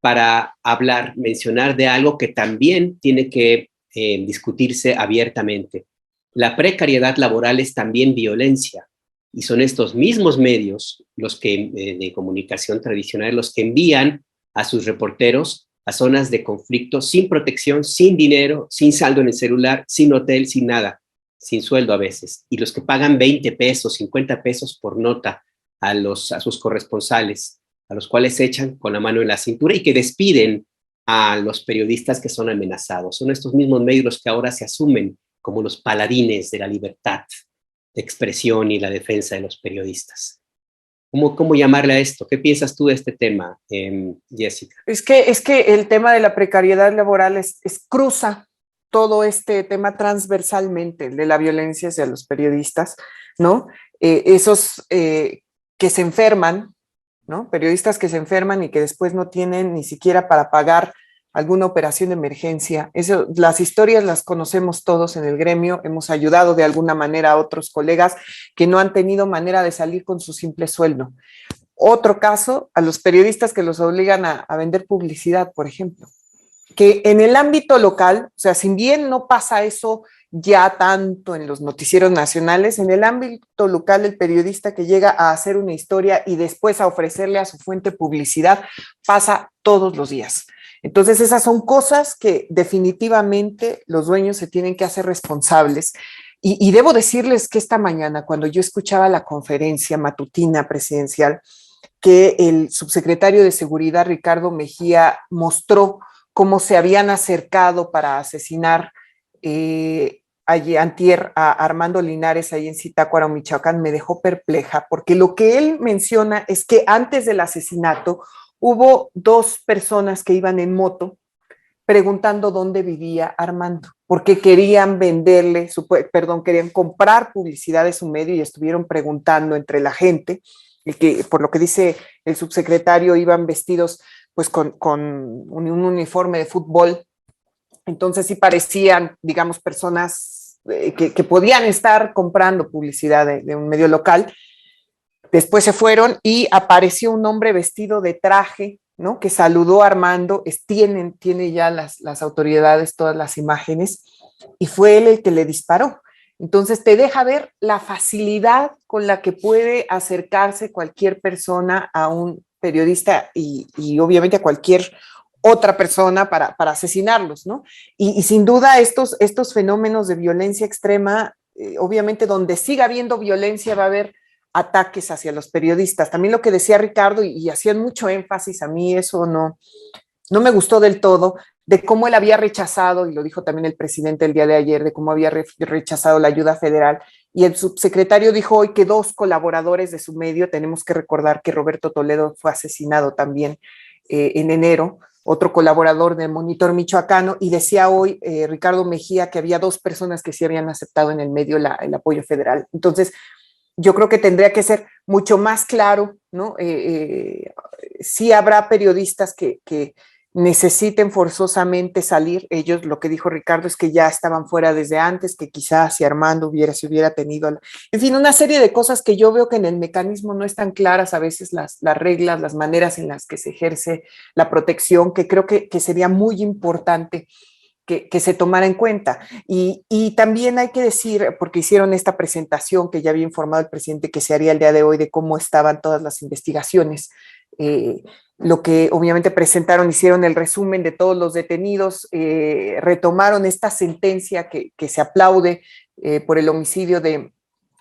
para hablar, mencionar de algo que también tiene que discutirse abiertamente. La precariedad laboral es también violencia, y son estos mismos medios, los que de comunicación tradicional, los que envían a sus reporteros a zonas de conflicto sin protección, sin dinero, sin saldo en el celular, sin hotel, sin nada, sin sueldo a veces, y los que pagan 20 pesos, 50 pesos por nota a sus corresponsales, a los cuales se echan con la mano en la cintura y que despiden a los periodistas que son amenazados. Son estos mismos medios los que ahora se asumen como los paladines de la libertad de expresión y la defensa de los periodistas. ¿Cómo llamarle a esto? ¿Qué piensas tú de este tema, Jessica? Es que el tema de la precariedad laboral cruza todo este tema transversalmente, el de la violencia hacia los periodistas, ¿no? Esos que se enferman, ¿no? Periodistas que se enferman y que después no tienen ni siquiera para pagar alguna operación de emergencia. Las historias las conocemos todos en el gremio, hemos ayudado de alguna manera a otros colegas que no han tenido manera de salir con su simple sueldo. Otro caso, a los periodistas que los obligan a vender publicidad, por ejemplo, que en el ámbito local, o sea, si bien no pasa eso ya tanto en los noticieros nacionales, en el ámbito local el periodista que llega a hacer una historia y después a ofrecerle a su fuente publicidad pasa todos los días. Entonces esas son cosas que definitivamente los dueños se tienen que hacer responsables. Y debo decirles que esta mañana, cuando yo escuchaba la conferencia matutina presidencial, que el subsecretario de Seguridad, Ricardo Mejía, mostró cómo se habían acercado para asesinar antier a Armando Linares ahí en Zitácuaro, Michoacán, me dejó perpleja, porque lo que él menciona es que antes del asesinato hubo 2 personas que iban en moto preguntando dónde vivía Armando, porque querían querían comprar publicidad de su medio y estuvieron preguntando entre la gente, y que por lo que dice el subsecretario iban vestidos pues con un uniforme de fútbol. Entonces sí parecían, digamos, personas que podían estar comprando publicidad de un medio local. Después se fueron y apareció un hombre vestido de traje, ¿no? Que saludó a Armando, tiene ya las autoridades todas las imágenes, y fue él el que le disparó. Entonces te deja ver la facilidad con la que puede acercarse cualquier persona a un periodista y obviamente a cualquier otra persona para asesinarlos, ¿no? Y sin duda estos fenómenos de violencia extrema, obviamente donde siga habiendo violencia va a haber ataques hacia los periodistas. También lo que decía Ricardo, y hacían mucho énfasis, a mí eso no me gustó del todo, de cómo él había rechazado, y lo dijo también el presidente el día de ayer, de cómo había rechazado la ayuda federal, y el subsecretario dijo hoy que 2 colaboradores de su medio, tenemos que recordar que Roberto Toledo fue asesinado también en enero, otro colaborador del Monitor Michoacano, y decía hoy Ricardo Mejía que había 2 personas que sí habían aceptado en el medio el apoyo federal. Entonces, yo creo que tendría que ser mucho más claro, ¿no? Sí habrá periodistas que necesiten forzosamente salir. Ellos, lo que dijo Ricardo, es que ya estaban fuera desde antes, que quizás si Armando se hubiera tenido, en fin, una serie de cosas que yo veo que en el mecanismo no están claras a veces las reglas, las maneras en las que se ejerce la protección, que creo que sería muy importante que se tomara en cuenta. Y también hay que decir, porque hicieron esta presentación que ya había informado el presidente que se haría el día de hoy de cómo estaban todas las investigaciones, lo que obviamente presentaron, hicieron el resumen de todos los detenidos, retomaron esta sentencia que se aplaude por el homicidio de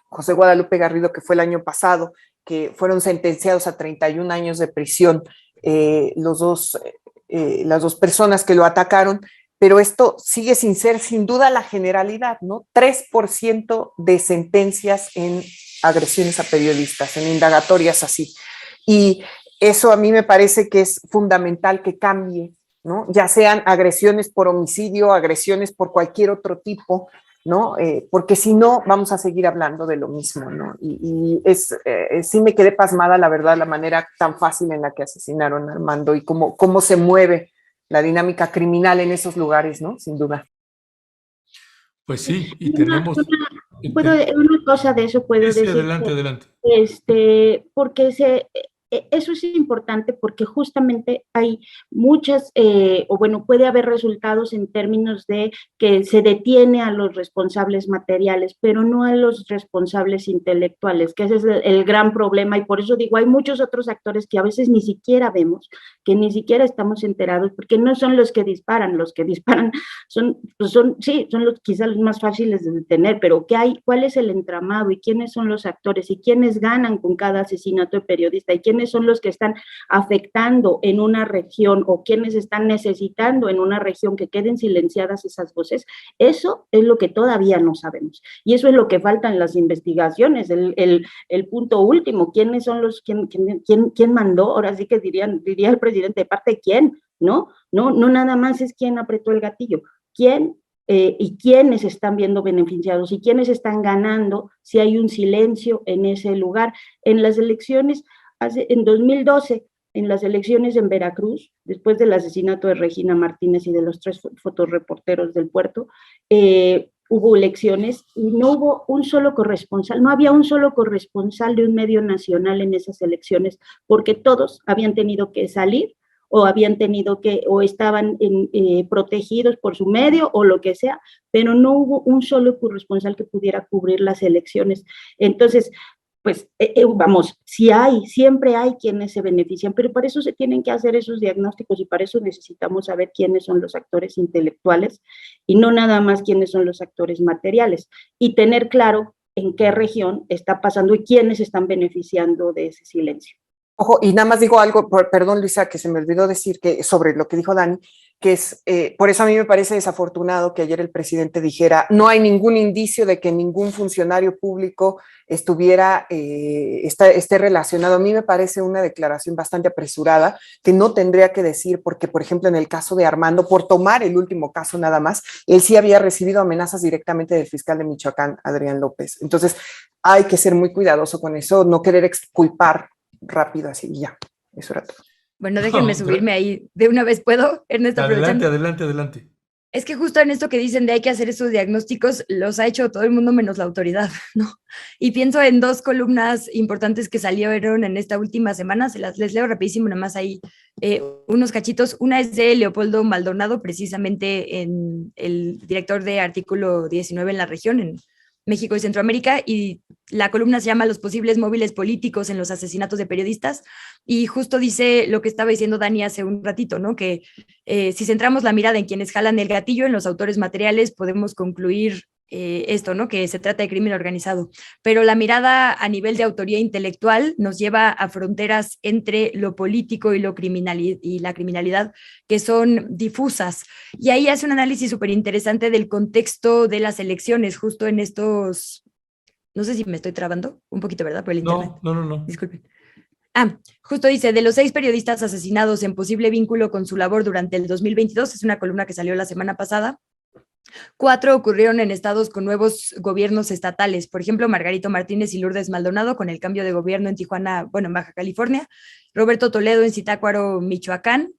José Guadalupe Garrido, que fue el año pasado, que fueron sentenciados a 31 años de prisión las dos personas que lo atacaron. Pero esto sigue sin ser, sin duda, la generalidad, ¿no? 3% de sentencias en agresiones a periodistas, en indagatorias así. Y eso a mí me parece que es fundamental que cambie, ¿no? Ya sean agresiones por homicidio, agresiones por cualquier otro tipo, ¿no? Porque si no, vamos a seguir hablando de lo mismo, ¿no? Sí me quedé pasmada, la verdad, la manera tan fácil en la que asesinaron a Armando y cómo se mueve la dinámica criminal en esos lugares, ¿no? Sin duda. Pues sí, y tenemos... Una cosa de eso puedo sí, decir. adelante. Porque eso es importante porque justamente hay muchas, puede haber resultados en términos de que se detiene a los responsables materiales, pero no a los responsables intelectuales, que ese es el gran problema, y por eso digo, hay muchos otros actores que a veces ni siquiera vemos, que ni siquiera estamos enterados, porque no son los que disparan son los quizás los más fáciles de detener, pero ¿cuál es el entramado y quiénes son los actores y quiénes ganan con cada asesinato de periodista y quiénes son los que están afectando en una región o quiénes están necesitando en una región que queden silenciadas esas voces? Eso es lo que todavía no sabemos y eso es lo que falta en las investigaciones, el punto último, ¿quiénes son quién mandó? Ahora sí que diría el presidente, ¿de parte de quién? No nada más es quién apretó el gatillo, quién y quiénes están viendo beneficiados y quiénes están ganando si hay un silencio en ese lugar. En las elecciones, en 2012, en las elecciones en Veracruz, después del asesinato de Regina Martínez y de los 3 fotoreporteros del puerto, hubo elecciones y no hubo un solo corresponsal, no había un solo corresponsal de un medio nacional en esas elecciones, porque todos habían tenido que salir o habían tenido o estaban protegidos por su medio o lo que sea, pero no hubo un solo corresponsal que pudiera cubrir las elecciones. Entonces, pues, siempre hay quienes se benefician, pero para eso se tienen que hacer esos diagnósticos y para eso necesitamos saber quiénes son los actores intelectuales y no nada más quiénes son los actores materiales y tener claro en qué región está pasando y quiénes están beneficiando de ese silencio. Ojo, y nada más digo algo, perdón Luisa, que se me olvidó decir que sobre lo que dijo Dani, que es, por eso a mí me parece desafortunado que ayer el presidente dijera, no hay ningún indicio de que ningún funcionario público esté relacionado. A mí me parece una declaración bastante apresurada, que no tendría que decir, porque por ejemplo en el caso de Armando, por tomar el último caso nada más, él sí había recibido amenazas directamente del fiscal de Michoacán, Adrián López. Entonces hay que ser muy cuidadoso con eso, no querer exculpar rápido así y ya, eso era todo. Bueno, déjenme subirme ahí de una vez, ¿puedo, Ernesto? Adelante. Es que justo en esto que dicen de hay que hacer esos diagnósticos, los ha hecho todo el mundo menos la autoridad, ¿no? Y pienso en 2 columnas importantes que salieron en esta última semana, les leo rapidísimo nada más ahí unos cachitos. Una es de Leopoldo Maldonado, precisamente el director de Artículo 19 en la región, en México y Centroamérica, y la columna se llama Los posibles móviles políticos en los asesinatos de periodistas, y justo dice lo que estaba diciendo Dani hace un ratito, ¿no? Que si centramos la mirada en quienes jalan el gatillo, en los autores materiales, podemos concluir esto, ¿no? Que se trata de crimen organizado, pero la mirada a nivel de autoría intelectual nos lleva a fronteras entre lo político y la criminalidad que son difusas, y ahí hace un análisis súper interesante del contexto de las elecciones, justo en estos, no sé si me estoy trabando un poquito, ¿verdad? Por el internet. No. Disculpen. Justo dice, de los 6 periodistas asesinados en posible vínculo con su labor durante el 2022, es una columna que salió la semana pasada, 4 ocurrieron en estados con nuevos gobiernos estatales, por ejemplo, Margarito Martínez y Lourdes Maldonado con el cambio de gobierno en Tijuana, en Baja California, Roberto Toledo en Zitácuaro, Michoacán,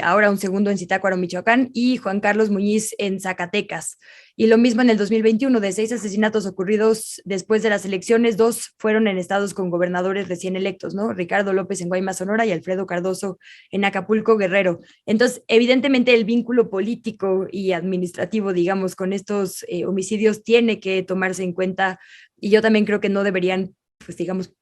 ahora un segundo en Zitácuaro, Michoacán, y Juan Carlos Muñiz en Zacatecas. Y lo mismo en el 2021, de 6 asesinatos ocurridos después de las elecciones, 2 fueron en estados con gobernadores recién electos, ¿no? Ricardo López en Guaymas, Sonora, y Alfredo Cardoso en Acapulco, Guerrero. Entonces, evidentemente el vínculo político y administrativo, digamos, con estos homicidios tiene que tomarse en cuenta, y yo también creo que no deberían, pues digamos,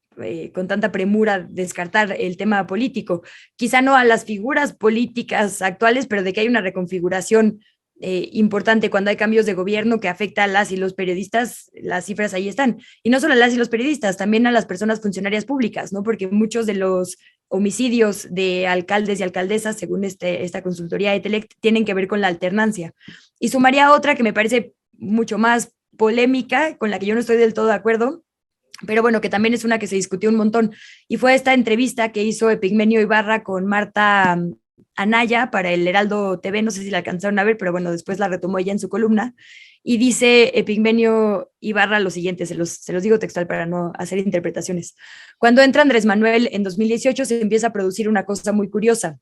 con tanta premura descartar el tema político, quizá no a las figuras políticas actuales, pero de que hay una reconfiguración importante cuando hay cambios de gobierno que afecta a las y los periodistas, las cifras ahí están, y no solo a las y los periodistas, también a las personas funcionarias públicas, ¿no? Porque muchos de los homicidios de alcaldes y alcaldesas, según esta consultoría Etelect, tienen que ver con la alternancia. Y sumaría otra que me parece mucho más polémica, con la que yo no estoy del todo de acuerdo, pero bueno, que también es una que se discutió un montón, y fue esta entrevista que hizo Epigmenio Ibarra con Marta Anaya para el Heraldo TV, no sé si la alcanzaron a ver, pero bueno, después la retomó ella en su columna, y dice Epigmenio Ibarra lo siguiente, se los digo textual para no hacer interpretaciones. Cuando entra Andrés Manuel en 2018 se empieza a producir una cosa muy curiosa.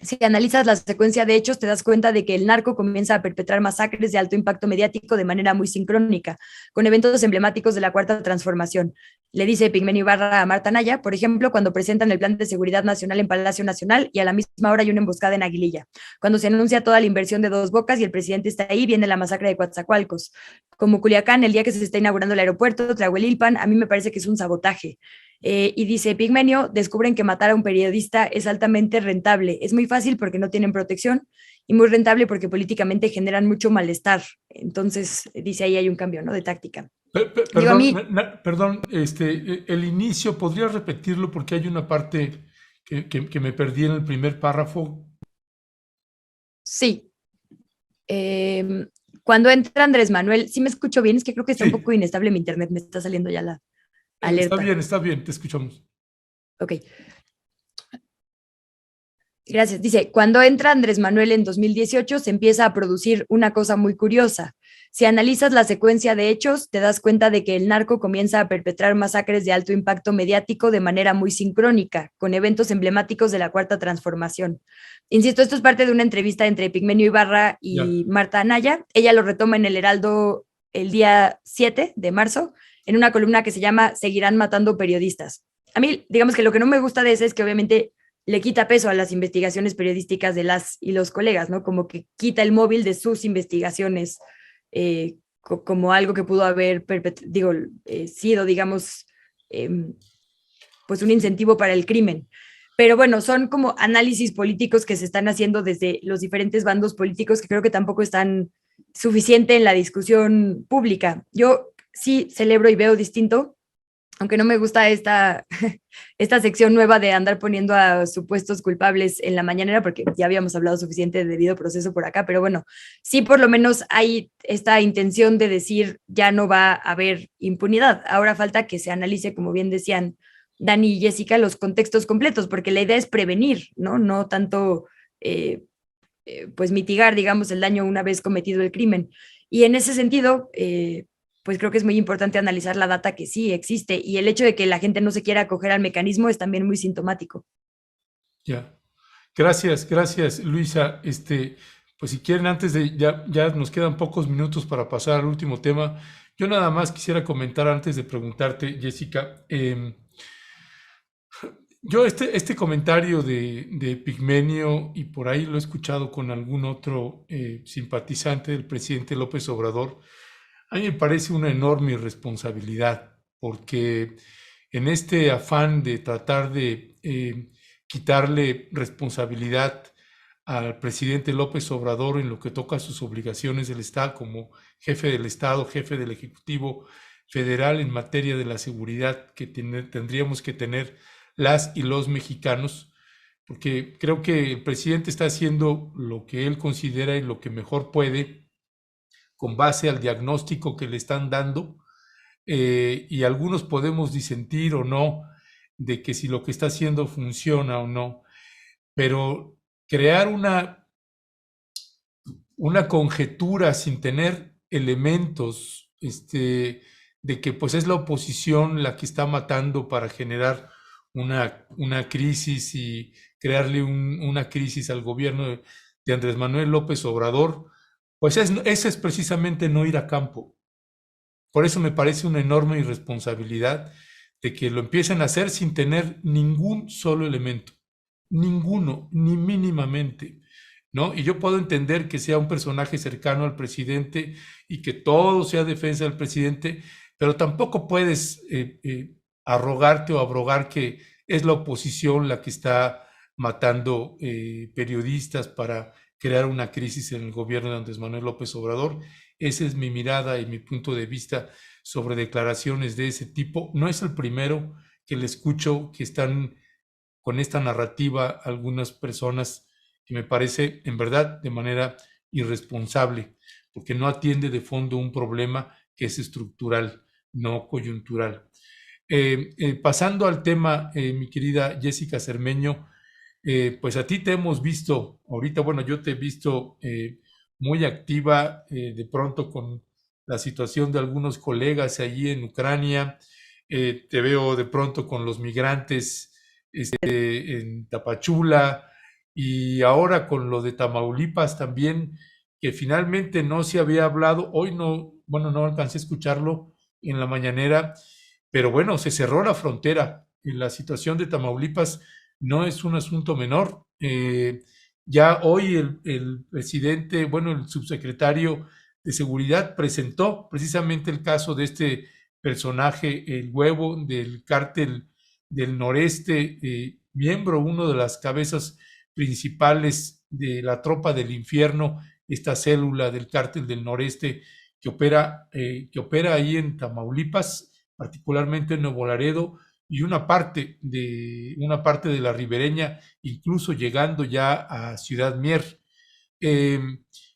Si analizas la secuencia de hechos, te das cuenta de que el narco comienza a perpetrar masacres de alto impacto mediático de manera muy sincrónica, con eventos emblemáticos de la Cuarta Transformación. Le dice Pigmenio Ibarra a Marta Naya, por ejemplo, cuando presentan el Plan de Seguridad Nacional en Palacio Nacional y a la misma hora hay una emboscada en Aguililla. Cuando se anuncia toda la inversión de Dos Bocas y el presidente está ahí, viene la masacre de Coatzacoalcos. Como Culiacán, el día que se está inaugurando el aeropuerto, Tlahuelilpan, a mí me parece que es un sabotaje. Y dice Pigmenio, descubren que matar a un periodista es altamente rentable. Es muy fácil porque no tienen protección y muy rentable porque políticamente generan mucho malestar. Entonces, dice ahí hay un cambio, ¿no? De táctica. Digo, a mí, Perdón, el inicio, ¿podrías repetirlo? Porque hay una parte que me perdí en el primer párrafo. sí. Cuando entra Andrés Manuel, sí me escucho bien, es que creo que está Sí. un poco inestable mi internet, me está saliendo ya la alerta. Está bien, te escuchamos. Ok. Gracias. Dice, cuando entra Andrés Manuel en 2018 se empieza a producir una cosa muy curiosa. Si analizas la secuencia de hechos, te das cuenta de que el narco comienza a perpetrar masacres de alto impacto mediático de manera muy sincrónica, con eventos emblemáticos de la Cuarta Transformación. Insisto, esto es parte de una entrevista entre Pigmenio Ibarra y Marta Anaya. Ella lo retoma en el Heraldo el día 7 de marzo, en una columna que se llama Seguirán matando periodistas. A mí, digamos que lo que no me gusta de eso es que obviamente le quita peso a las investigaciones periodísticas de las y los colegas, ¿no? Como que quita el móvil de sus investigaciones como algo que pudo haber sido, digamos, pues un incentivo para el crimen. Pero bueno, son como análisis políticos que se están haciendo desde los diferentes bandos políticos que creo que tampoco están suficiente en la discusión pública. Yo sí celebro y veo distinto, aunque no me gusta esta sección nueva de andar poniendo a supuestos culpables en la mañanera, porque ya habíamos hablado suficiente de debido proceso por acá, pero bueno, sí por lo menos hay esta intención de decir ya no va a haber impunidad. Ahora falta que se analice, como bien decían Dani y Jessica, los contextos completos, porque la idea es prevenir, ¿no? No tanto pues mitigar, digamos, el daño una vez cometido el crimen. Y en ese sentido, pues creo que es muy importante analizar la data que sí existe y el hecho de que la gente no se quiera acoger al mecanismo es también muy sintomático. Ya. Gracias, Luisa. Pues si quieren, antes de, ya nos quedan pocos minutos para pasar al último tema. Yo nada más quisiera comentar antes de preguntarte, Jessica. Yo este comentario de Pigmenio, y por ahí lo he escuchado con algún otro simpatizante del presidente López Obrador, a mí me parece una enorme irresponsabilidad, porque en este afán de tratar de quitarle responsabilidad al presidente López Obrador en lo que toca a sus obligaciones del Estado como jefe del Estado, jefe del Ejecutivo Federal en materia de la seguridad que tendríamos que tener las y los mexicanos, porque creo que el presidente está haciendo lo que él considera y lo que mejor puede con base al diagnóstico que le están dando, y algunos podemos disentir o no de que si lo que está haciendo funciona o no, pero crear una conjetura sin tener elementos de que pues es la oposición la que está matando para generar una crisis y crearle una crisis al gobierno de Andrés Manuel López Obrador, pues ese es precisamente no ir a campo. Por eso me parece una enorme irresponsabilidad de que lo empiecen a hacer sin tener ningún solo elemento, ninguno, ni mínimamente, ¿no? Y yo puedo entender que sea un personaje cercano al presidente y que todo sea defensa del presidente, pero tampoco puedes arrogarte o abrogar que es la oposición la que está matando periodistas para crear una crisis en el gobierno de Andrés Manuel López Obrador. Esa es mi mirada y mi punto de vista sobre declaraciones de ese tipo. No es el primero que le escucho que están con esta narrativa algunas personas que me parece, en verdad, de manera irresponsable, porque no atiende de fondo un problema que es estructural, no coyuntural. Pasando al tema, mi querida Jessica Cermeño, pues a ti te hemos visto, ahorita, bueno, yo te he visto muy activa de pronto con la situación de algunos colegas allí en Ucrania, te veo de pronto con los migrantes en Tapachula, y ahora con lo de Tamaulipas también, que finalmente no se había hablado, hoy no, bueno, no alcancé a escucharlo en la mañanera, pero bueno, se cerró la frontera. Y la situación de Tamaulipas no es un asunto menor. Ya hoy el presidente, bueno, el subsecretario de Seguridad presentó precisamente el caso de este personaje, el huevo del cártel del noreste, miembro, uno de las cabezas principales de la Tropa del Infierno, esta célula del cártel del noreste que opera ahí en Tamaulipas, particularmente en Nuevo Laredo, y una parte de la ribereña, incluso llegando ya a Ciudad Mier. Eh,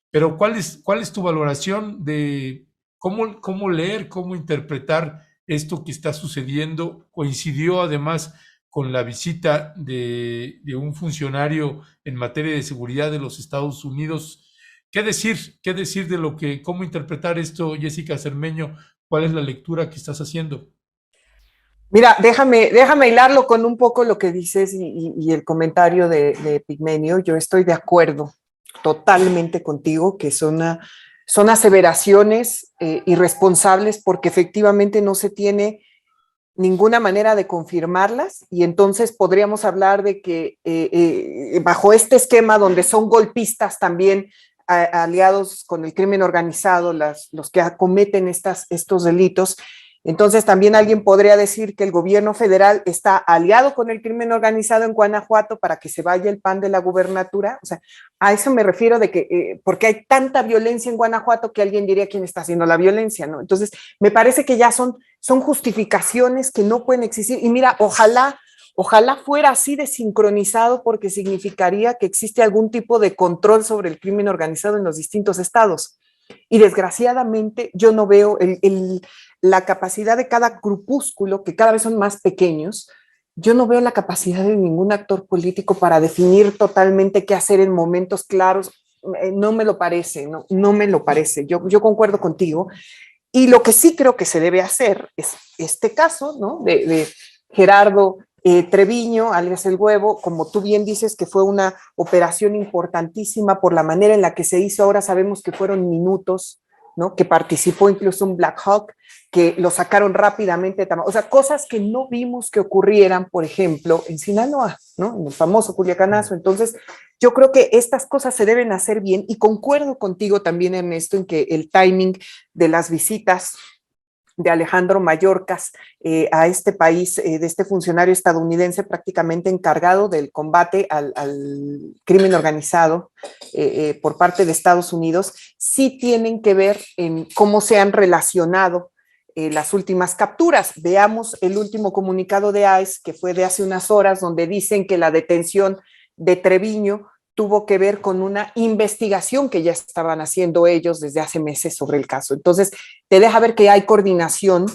pero ¿cuál es tu valoración de cómo leer, cómo interpretar esto que está sucediendo? Coincidió además con la visita de un funcionario en materia de seguridad de los Estados Unidos. ¿Qué decir? ¿Qué decir de cómo interpretar esto, Jessica Cermeño? ¿Cuál es la lectura que estás haciendo? Mira, déjame hilarlo con un poco lo que dices y el comentario de Pigmenio. Yo estoy de acuerdo totalmente contigo que son aseveraciones irresponsables porque efectivamente no se tiene ninguna manera de confirmarlas y entonces podríamos hablar de que bajo este esquema donde son golpistas también aliados con el crimen organizado, los que cometen estos delitos, entonces también alguien podría decir que el gobierno federal está aliado con el crimen organizado en Guanajuato para que se vaya el PAN de la gubernatura. O sea, a eso me refiero de que porque hay tanta violencia en Guanajuato que alguien diría quién está haciendo la violencia, ¿no? Entonces, me parece que ya son justificaciones que no pueden existir. Y mira, ojalá fuera así de sincronizado porque significaría que existe algún tipo de control sobre el crimen organizado en los distintos estados. Y desgraciadamente yo no veo la capacidad de cada grupúsculo, que cada vez son más pequeños, yo no veo la capacidad de ningún actor político para definir totalmente qué hacer en momentos claros. No me lo parece, no me lo parece. Yo concuerdo contigo. Y lo que sí creo que se debe hacer es este caso, ¿no? de Gerardo Treviño, alias El Huevo, como tú bien dices, que fue una operación importantísima por la manera en la que se hizo. Ahora sabemos que fueron minutos, ¿no? Que participó incluso un Black Hawk, que lo sacaron rápidamente. O sea, cosas que no vimos que ocurrieran, por ejemplo, en Sinaloa, ¿no? En el famoso Culiacanazo. Entonces, yo creo que estas cosas se deben hacer bien y concuerdo contigo también, Ernesto, en que el timing de las visitas de Alejandro Mayorkas a este país, de este funcionario estadounidense prácticamente encargado del combate al crimen organizado por parte de Estados Unidos, sí tienen que ver en cómo se han relacionado las últimas capturas. Veamos el último comunicado de ICE, que fue de hace unas horas, donde dicen que la detención de Treviño tuvo que ver con una investigación que ya estaban haciendo ellos desde hace meses sobre el caso. Entonces, te deja ver que hay coordinación.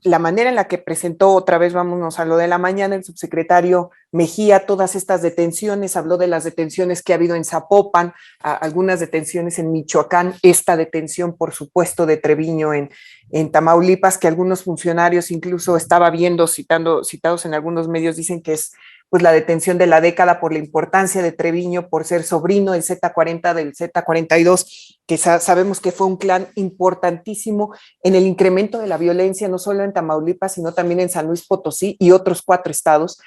La manera en la que presentó, otra vez vámonos a lo de la mañana, el subsecretario Mejía, todas estas detenciones, habló de las detenciones que ha habido en Zapopan, algunas detenciones en Michoacán, esta detención, por supuesto, de Treviño en Tamaulipas, que algunos funcionarios incluso estaba viendo, citados en algunos medios, dicen que es pues la detención de la década por la importancia de Treviño, por ser sobrino del Z40, del Z42, que sabemos que fue un clan importantísimo en el incremento de la violencia, no solo en Tamaulipas, sino también en San Luis Potosí y otros 4 estados.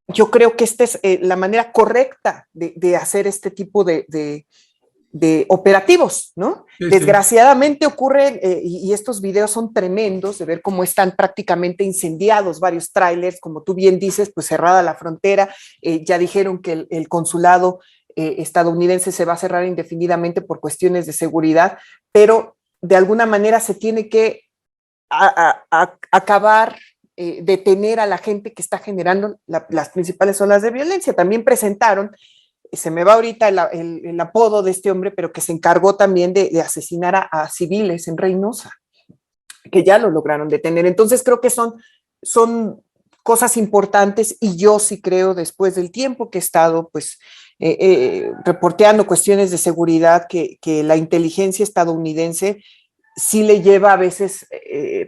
Yo creo que esta es la manera correcta de hacer este tipo de operativos, ¿no? Sí, desgraciadamente ocurren, y estos videos son tremendos, de ver cómo están prácticamente incendiados varios tráilers, como tú bien dices, pues cerrada la frontera, ya dijeron que el consulado estadounidense se va a cerrar indefinidamente por cuestiones de seguridad, pero de alguna manera se tiene que acabar, detener a la gente que está generando las principales olas de violencia. También presentaron, se me va ahorita el apodo de este hombre, pero que se encargó también de asesinar a civiles en Reynosa, que ya lo lograron detener. Entonces creo que son cosas importantes y yo sí creo, después del tiempo que he estado pues reporteando cuestiones de seguridad, que la inteligencia estadounidense sí le lleva a veces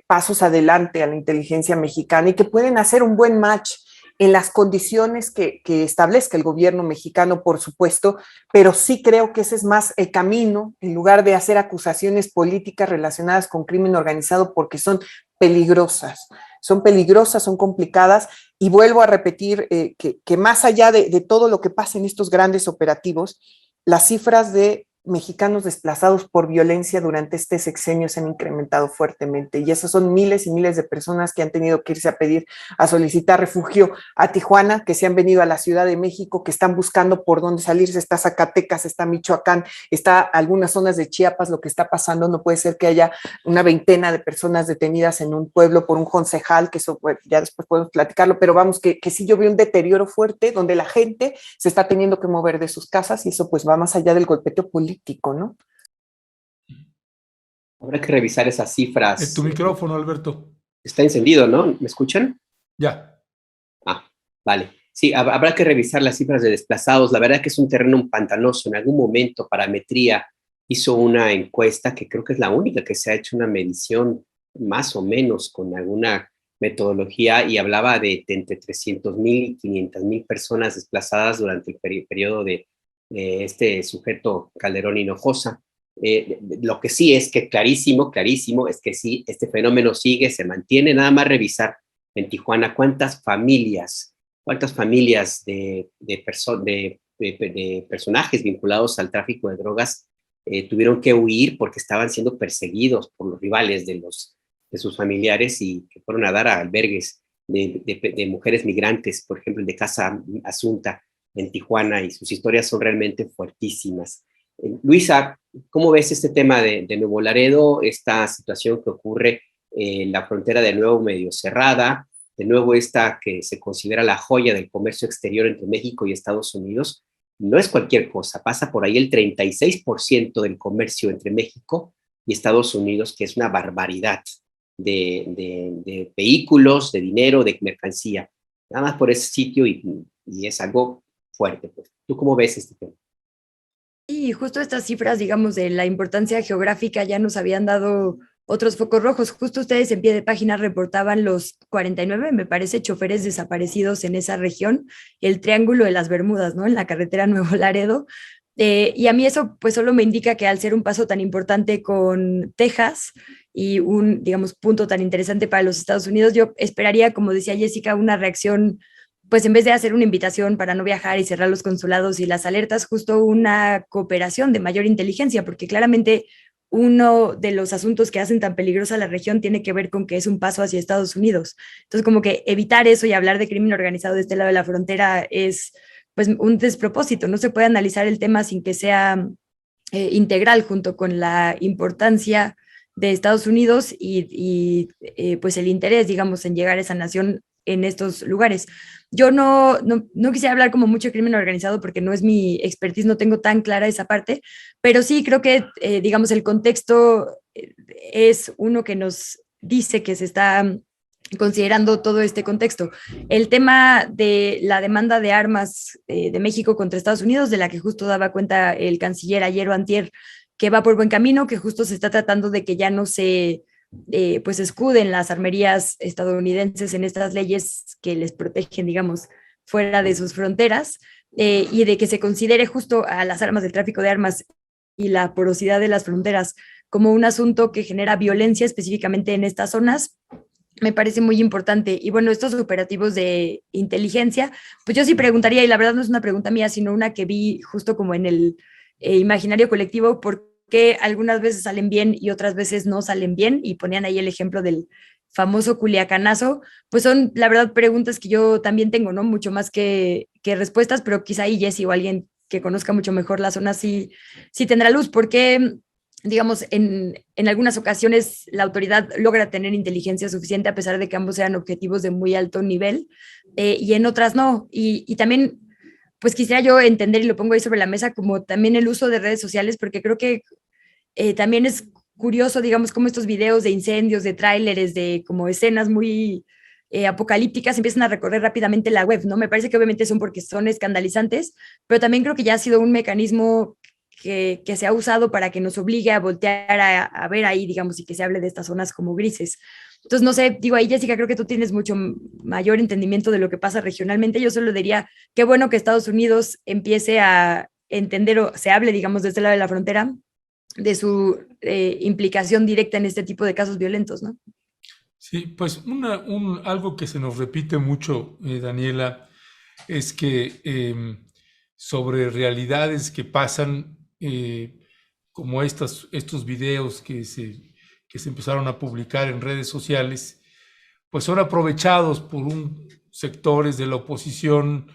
pasos adelante a la inteligencia mexicana y que pueden hacer un buen match en las condiciones que establezca el gobierno mexicano, por supuesto, pero sí creo que ese es más el camino, en lugar de hacer acusaciones políticas relacionadas con crimen organizado, porque son peligrosas, son complicadas, y vuelvo a repetir que más allá de todo lo que pasa en estos grandes operativos, las cifras de mexicanos desplazados por violencia durante este sexenio se han incrementado fuertemente, y esos son miles y miles de personas que han tenido que irse a solicitar refugio a Tijuana, que se han venido a la Ciudad de México, que están buscando por dónde salirse. Está Zacatecas, está Michoacán, está algunas zonas de Chiapas. Lo que está pasando, no puede ser que haya una veintena de personas detenidas en un pueblo por un concejal, que eso, bueno, ya después podemos platicarlo, pero vamos, que sí yo veo un deterioro fuerte donde la gente se está teniendo que mover de sus casas, y eso pues va más allá del golpeteo político, ¿no? Habrá que revisar esas cifras. Tu micrófono, Alberto. Está encendido, ¿no? ¿Me escuchan? Ya. Ah, vale. Sí, habrá que revisar las cifras de desplazados. La verdad que es un terreno pantanoso. En algún momento Parametría hizo una encuesta, que creo que es la única que se ha hecho una medición más o menos con alguna metodología, y hablaba de entre 300,000 y 500,000 personas desplazadas durante el periodo de este sujeto Calderón Hinojosa. Lo que sí es que clarísimo, es que sí, este fenómeno sigue, se mantiene. Nada más revisar en Tijuana cuántas familias de personajes vinculados al tráfico de drogas tuvieron que huir porque estaban siendo perseguidos por los rivales de sus familiares, y que fueron a dar a albergues de mujeres migrantes, por ejemplo, el de Casa Asunta en Tijuana, y sus historias son realmente fuertísimas. Luisa, ¿cómo ves este tema de Nuevo Laredo, esta situación que ocurre en la frontera de nuevo medio cerrada, de nuevo esta que se considera la joya del comercio exterior entre México y Estados Unidos? No es cualquier cosa, pasa por ahí el 36% del comercio entre México y Estados Unidos, que es una barbaridad de vehículos, de dinero, de mercancía, nada más por ese sitio, y es algo fuerte. Pues. ¿Tú cómo ves este tema? Y justo estas cifras, digamos, de la importancia geográfica ya nos habían dado otros focos rojos. Justo ustedes en pie de página reportaban los 49, me parece, choferes desaparecidos en esa región, el Triángulo de las Bermudas, ¿no? En la carretera Nuevo Laredo. Y a mí eso pues solo me indica que al ser un paso tan importante con Texas y un, digamos, punto tan interesante para los Estados Unidos, yo esperaría, como decía Jessica, una reacción, pues en vez de hacer una invitación para no viajar y cerrar los consulados y las alertas, justo una cooperación de mayor inteligencia, porque claramente uno de los asuntos que hacen tan peligrosa la región tiene que ver con que es un paso hacia Estados Unidos. Entonces, como que evitar eso y hablar de crimen organizado de este lado de la frontera es pues un despropósito. No se puede analizar el tema sin que sea integral, junto con la importancia de Estados Unidos y pues el interés, digamos, en llegar a esa nación en estos lugares. Yo no quisiera hablar como mucho de crimen organizado porque no es mi expertise, no tengo tan clara esa parte, pero sí creo que, digamos, el contexto es uno que nos dice que se está considerando todo este contexto. El tema de la demanda de armas de México contra Estados Unidos, de la que justo daba cuenta el canciller ayer o antier, que va por buen camino, que justo se está tratando de que ya no se pues escuden las armerías estadounidenses en estas leyes que les protegen, digamos, fuera de sus fronteras, y de que se considere justo a las armas del tráfico de armas y la porosidad de las fronteras como un asunto que genera violencia específicamente en estas zonas, me parece muy importante. Y bueno, estos operativos de inteligencia, pues yo sí preguntaría, y la verdad no es una pregunta mía, sino una que vi justo como en el imaginario colectivo, por qué algunas veces salen bien y otras veces no salen bien, y ponían ahí el ejemplo del famoso Culiacanazo. Pues son, la verdad, preguntas que yo también tengo, ¿no? Mucho más que respuestas, pero quizá ahí Jessy o alguien que conozca mucho mejor la zona sí tendrá luz, porque digamos, en algunas ocasiones la autoridad logra tener inteligencia suficiente a pesar de que ambos sean objetivos de muy alto nivel, y en otras no. Y también, pues quisiera yo entender, y lo pongo ahí sobre la mesa, como también el uso de redes sociales, porque creo que también es curioso, digamos, cómo estos videos de incendios, de tráileres, de como escenas muy apocalípticas empiezan a recorrer rápidamente la web, ¿no? Me parece que obviamente son porque son escandalizantes, pero también creo que ya ha sido un mecanismo que se ha usado para que nos obligue a voltear a ver ahí, digamos, y que se hable de estas zonas como grises. Entonces, no sé, digo ahí, Jessica, creo que tú tienes mucho mayor entendimiento de lo que pasa regionalmente. Yo solo diría, qué bueno que Estados Unidos empiece a entender o se hable, digamos, de este lado de la frontera, de su implicación directa en este tipo de casos violentos, ¿no? Sí, pues algo que se nos repite mucho, Daniela, es que sobre realidades que pasan, como estos videos que se empezaron a publicar en redes sociales, pues son aprovechados por sectores de la oposición,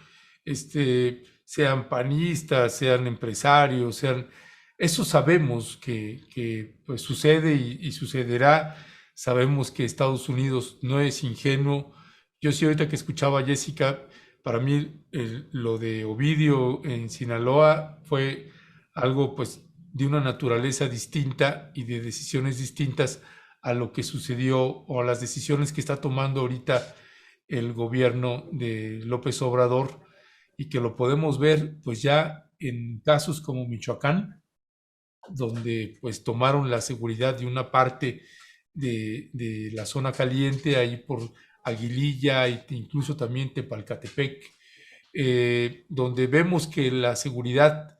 sean panistas, sean empresarios, eso sabemos que pues sucede y sucederá. Sabemos que Estados Unidos no es ingenuo. Yo sí, ahorita que escuchaba a Jessica, para mí lo de Ovidio en Sinaloa fue algo pues de una naturaleza distinta y de decisiones distintas a lo que sucedió o a las decisiones que está tomando ahorita el gobierno de López Obrador, y que lo podemos ver pues ya en casos como Michoacán, donde pues tomaron la seguridad de una parte de la zona caliente, ahí por Aguililla e incluso también Tepalcatepec, donde vemos que la seguridad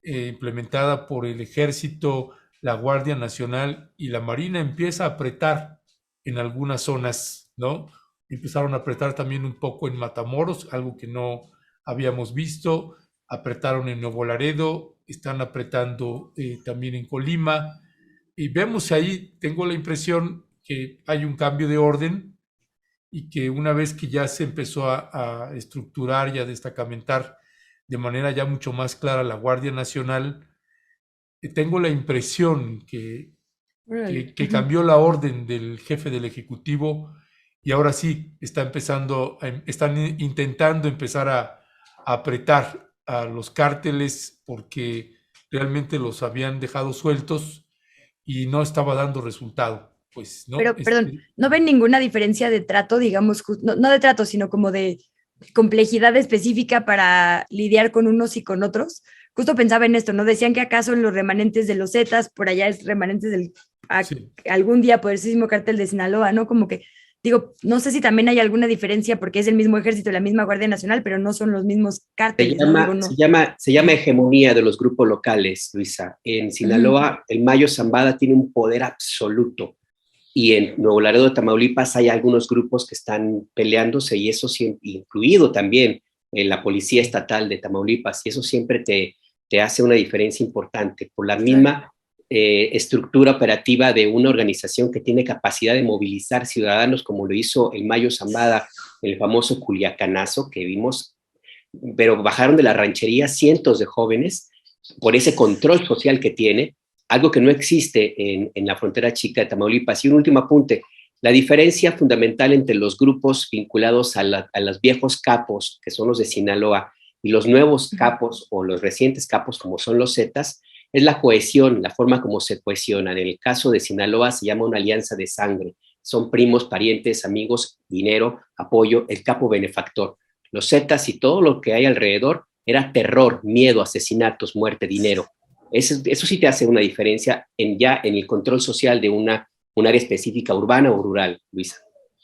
implementada por el Ejército, la Guardia Nacional y la Marina empieza a apretar en algunas zonas, ¿no? Empezaron a apretar también un poco en Matamoros, algo que no habíamos visto, apretaron en Nuevo Laredo, están apretando también en Colima, y vemos ahí, tengo la impresión que hay un cambio de orden y que una vez que ya se empezó a estructurar y a destacamentar de manera ya mucho más clara la Guardia Nacional, tengo la impresión que cambió la orden del jefe del Ejecutivo y ahora sí están intentando empezar a apretar a los cárteles porque realmente los habían dejado sueltos y no estaba dando resultado. Pues, ¿no? Pero, perdón, ¿no ven ninguna diferencia de trato, digamos, no de trato, sino como de complejidad específica para lidiar con unos y con otros? Justo pensaba en esto, ¿no? Decían que acaso en los remanentes de los Zetas, por allá es remanentes del Sí. algún día poderosísimo cártel de Sinaloa, ¿no? Como que, digo, no sé si también hay alguna diferencia porque es el mismo ejército, la misma Guardia Nacional, pero no son los mismos cárteles, ¿no? Digo, no. Se llama hegemonía de los grupos locales, Luisa. En Sinaloa, el Mayo Zambada tiene un poder absoluto. Y en Nuevo Laredo de Tamaulipas hay algunos grupos que están peleándose, y eso siempre, incluido también en la Policía Estatal de Tamaulipas, y eso siempre te hace una diferencia importante por la misma estructura operativa de una organización que tiene capacidad de movilizar ciudadanos, como lo hizo el Mayo Zambada, el famoso Culiacanazo que vimos, pero bajaron de la ranchería cientos de jóvenes por ese control social que tiene, algo que no existe en la frontera chica de Tamaulipas. Y un último apunte, la diferencia fundamental entre los grupos vinculados a los viejos capos, que son los de Sinaloa, y los nuevos capos o los recientes capos, como son los Zetas, es la cohesión, la forma como se cohesionan. En el caso de Sinaloa se llama una alianza de sangre. Son primos, parientes, amigos, dinero, apoyo, el capo benefactor. Los Zetas y todo lo que hay alrededor era terror, miedo, asesinatos, muerte, dinero. Eso sí te hace una diferencia ya en el control social de un área específica, urbana o rural, Luisa.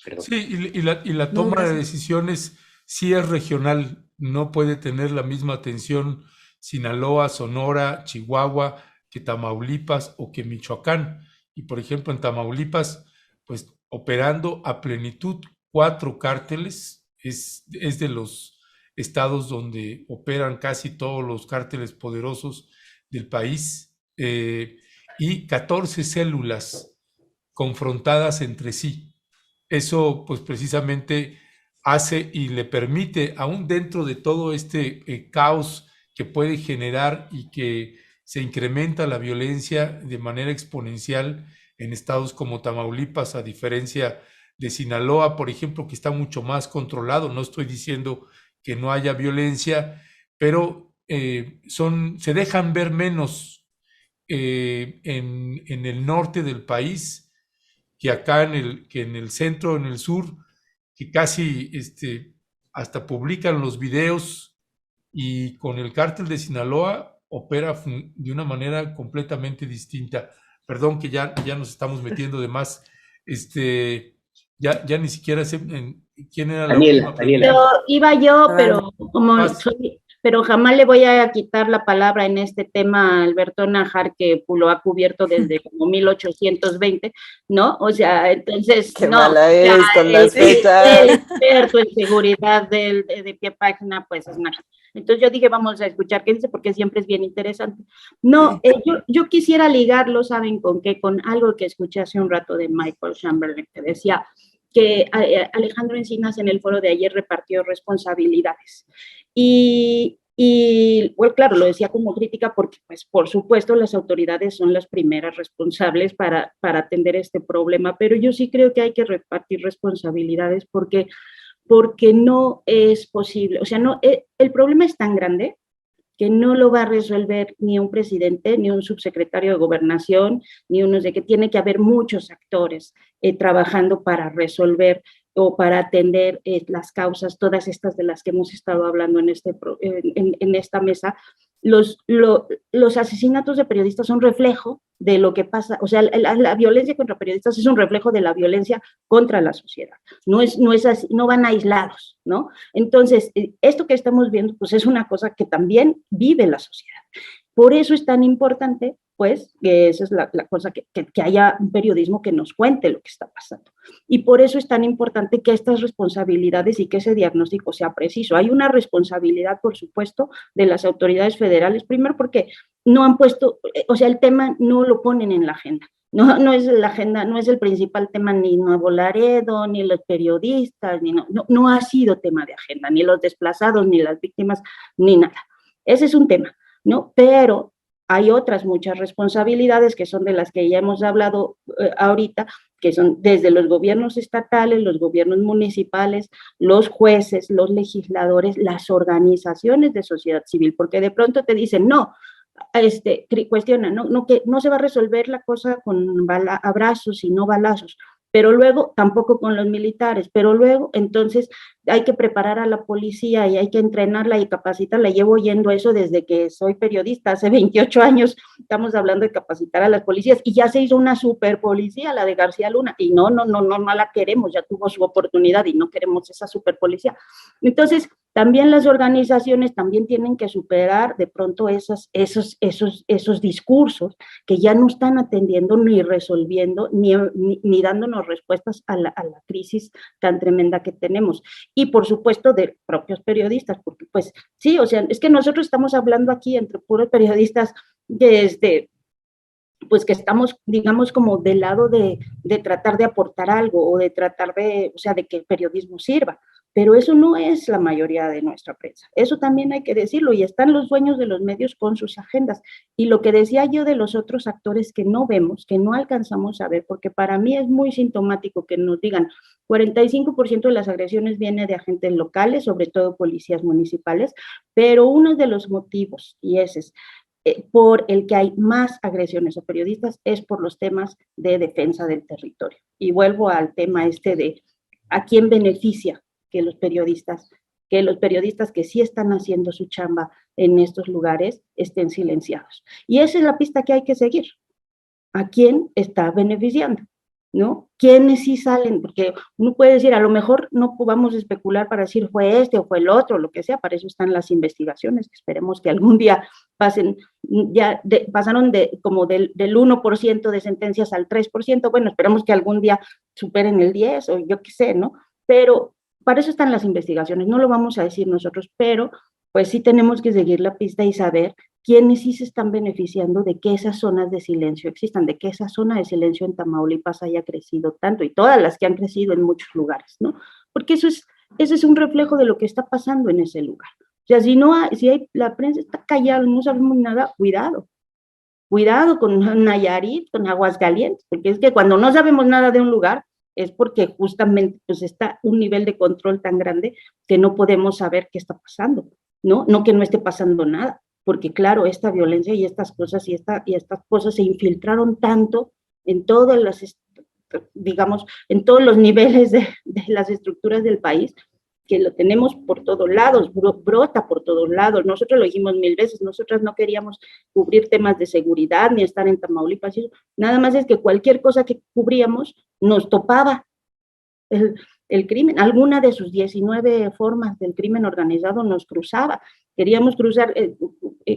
Perdón. Sí, y la toma de decisiones sí es regional, no puede tener la misma atención Sinaloa, Sonora, Chihuahua, que Tamaulipas o que Michoacán. Y por ejemplo, en Tamaulipas, pues operando a plenitud 4 cárteles, es de los estados donde operan casi todos los cárteles poderosos del país, y 14 células confrontadas entre sí. Eso pues precisamente hace y le permite, aún dentro de todo este caos que puede generar y que se incrementa la violencia de manera exponencial en estados como Tamaulipas, a diferencia de Sinaloa, por ejemplo, que está mucho más controlado. No estoy diciendo que no haya violencia, pero se dejan ver menos en el norte del país que acá que en el centro, en el sur, que casi hasta publican los videos, y con el cártel de Sinaloa opera de una manera completamente distinta. Perdón que ya nos estamos metiendo de más. Ya ni siquiera sé quién era la última Daniela. Pero iba yo, pero Vas. pero jamás le voy a quitar la palabra en este tema a Alberto Nájar, que lo ha cubierto desde como 1820, ¿no? O sea, entonces, Qué no, mala ya, eres con las fechas. el experto en seguridad de pie página, pues es Nájar. Entonces yo dije, vamos a escuchar qué dice, porque siempre es bien interesante. No, yo quisiera ligarlo, ¿saben con qué? Con algo que escuché hace un rato de Michael Chamberlain, que decía que Alejandro Encinas en el foro de ayer repartió responsabilidades. Bueno, claro, lo decía como crítica porque, pues, por supuesto, las autoridades son las primeras responsables para atender este problema, pero yo sí creo que hay que repartir responsabilidades porque no es posible, o sea, no, el problema es tan grande que no lo va a resolver ni un presidente, ni un subsecretario de gobernación, ni uno de que tiene que haber muchos actores trabajando para resolver o para atender las causas, todas estas de las que hemos estado hablando en esta mesa. Los asesinatos de periodistas son reflejo de lo que pasa, o sea, la violencia contra periodistas es un reflejo de la violencia contra la sociedad, no es así, no van aislados, ¿no? Entonces, esto que estamos viendo, pues es una cosa que también vive la sociedad. Por eso es tan importante, pues, que esa es la cosa, que haya un periodismo que nos cuente lo que está pasando. Y por eso es tan importante que estas responsabilidades y que ese diagnóstico sea preciso. Hay una responsabilidad, por supuesto, de las autoridades federales, primero porque no han puesto, o sea, el tema no lo ponen en la agenda. No es la agenda, no es el principal tema ni Nuevo Laredo, ni los periodistas, no ha sido tema de agenda, ni los desplazados, ni las víctimas, ni nada. Ese es un tema, ¿no? Pero hay otras muchas responsabilidades que son de las que ya hemos hablado ahorita, que son desde los gobiernos estatales, los gobiernos municipales, los jueces, los legisladores, las organizaciones de sociedad civil, porque de pronto te dicen, no, cuestiona, que no se va a resolver la cosa con abrazos y no balazos, pero luego tampoco con los militares, pero luego entonces hay que preparar a la policía y hay que entrenarla y capacitarla. Llevo oyendo eso desde que soy periodista, hace 28 años estamos hablando de capacitar a las policías y ya se hizo una super policía, la de García Luna, y no la queremos, ya tuvo su oportunidad y no queremos esa super policía. Entonces, también las organizaciones también tienen que superar de pronto esos discursos que ya no están atendiendo ni resolviendo ni dándonos respuestas a la crisis tan tremenda que tenemos. Y por supuesto de propios periodistas, porque pues sí, o sea, es que nosotros estamos hablando aquí entre puros periodistas pues que estamos, digamos, como del lado de tratar de aportar algo o de tratar de que el periodismo sirva. Pero eso no es la mayoría de nuestra prensa. Eso también hay que decirlo. Y están los dueños de los medios con sus agendas. Y lo que decía yo de los otros actores que no vemos, que no alcanzamos a ver, porque para mí es muy sintomático que nos digan 45% de las agresiones viene de agentes locales, sobre todo policías municipales, pero uno de los motivos, y ese es, por el que hay más agresiones a periodistas es por los temas de defensa del territorio. Y vuelvo al tema de a quién beneficia que los periodistas que sí están haciendo su chamba en estos lugares estén silenciados. Y esa es la pista que hay que seguir. ¿A quién está beneficiando? ¿No? ¿Quiénes sí salen? Porque uno puede decir, a lo mejor no vamos a especular para decir fue este o fue el otro, lo que sea, para eso están las investigaciones, que esperemos que algún día pasen, pasaron como del 1% de sentencias al 3%, bueno, esperemos que algún día superen el 10 o yo qué sé, ¿no? Pero para eso están las investigaciones, no lo vamos a decir nosotros, pero pues sí tenemos que seguir la pista y saber quiénes sí se están beneficiando de que esas zonas de silencio existan, de que esa zona de silencio en Tamaulipas haya crecido tanto y todas las que han crecido en muchos lugares, ¿no? Porque ese es un reflejo de lo que está pasando en ese lugar. O sea, la prensa está callada, no sabemos nada, cuidado con Nayarit, con Aguascalientes, porque es que cuando no sabemos nada de un lugar, es porque justamente pues está un nivel de control tan grande que no podemos saber qué está pasando, ¿no? No que no esté pasando nada, porque claro, esta violencia y estas cosas estas cosas se infiltraron tanto en todas las, digamos, en todos los niveles de las estructuras del país, que lo tenemos por todos lados, brota por todos lados. Nosotros lo dijimos 1000 veces, nosotras no queríamos cubrir temas de seguridad ni estar en Tamaulipas, nada más es que cualquier cosa que cubríamos nos topaba el crimen, alguna de sus 19 formas del crimen organizado nos cruzaba. Queríamos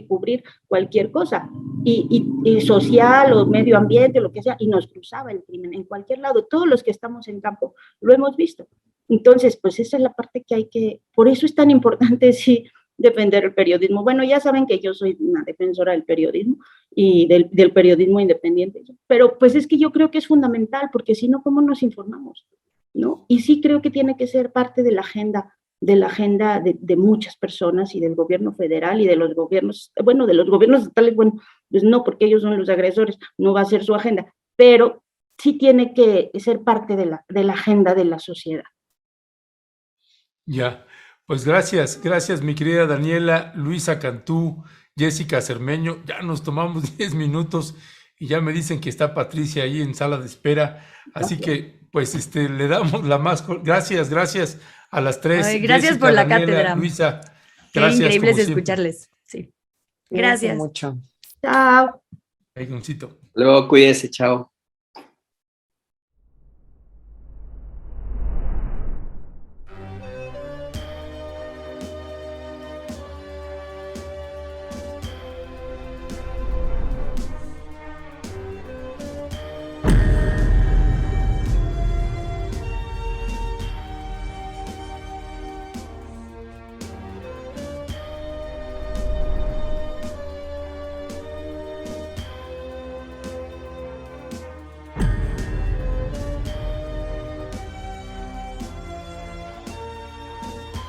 cubrir cualquier cosa, y social o medio ambiente, lo que sea, y nos cruzaba el crimen en cualquier lado. Todos los que estamos en campo lo hemos visto. Entonces, pues esa es la parte que hay que, por eso es tan importante, sí, defender el periodismo. Bueno, ya saben que yo soy una defensora del periodismo y del periodismo independiente, pero pues es que yo creo que es fundamental, porque si no, ¿cómo nos informamos? ¿No? Y sí creo que tiene que ser parte de la agenda de muchas personas y del gobierno federal y de los gobiernos, bueno, de los gobiernos estatales, bueno, pues no, porque ellos son los agresores, no va a ser su agenda, pero sí tiene que ser parte de la agenda de la sociedad. Ya, pues gracias, mi querida Daniela, Luisa Cantú, Jessica Cermeño. Ya nos tomamos 10 minutos y ya me dicen que está Patricia ahí en sala de espera, así que pues le damos la más... Gracias a las tres. Ay, gracias Jessica, por la Daniela, cátedra. Luisa, Qué gracias. increíble como siempre. escucharles. Sí. Cuídense Gracias. mucho. Chao. Ay, Goncito. Luego, cuídense, chao.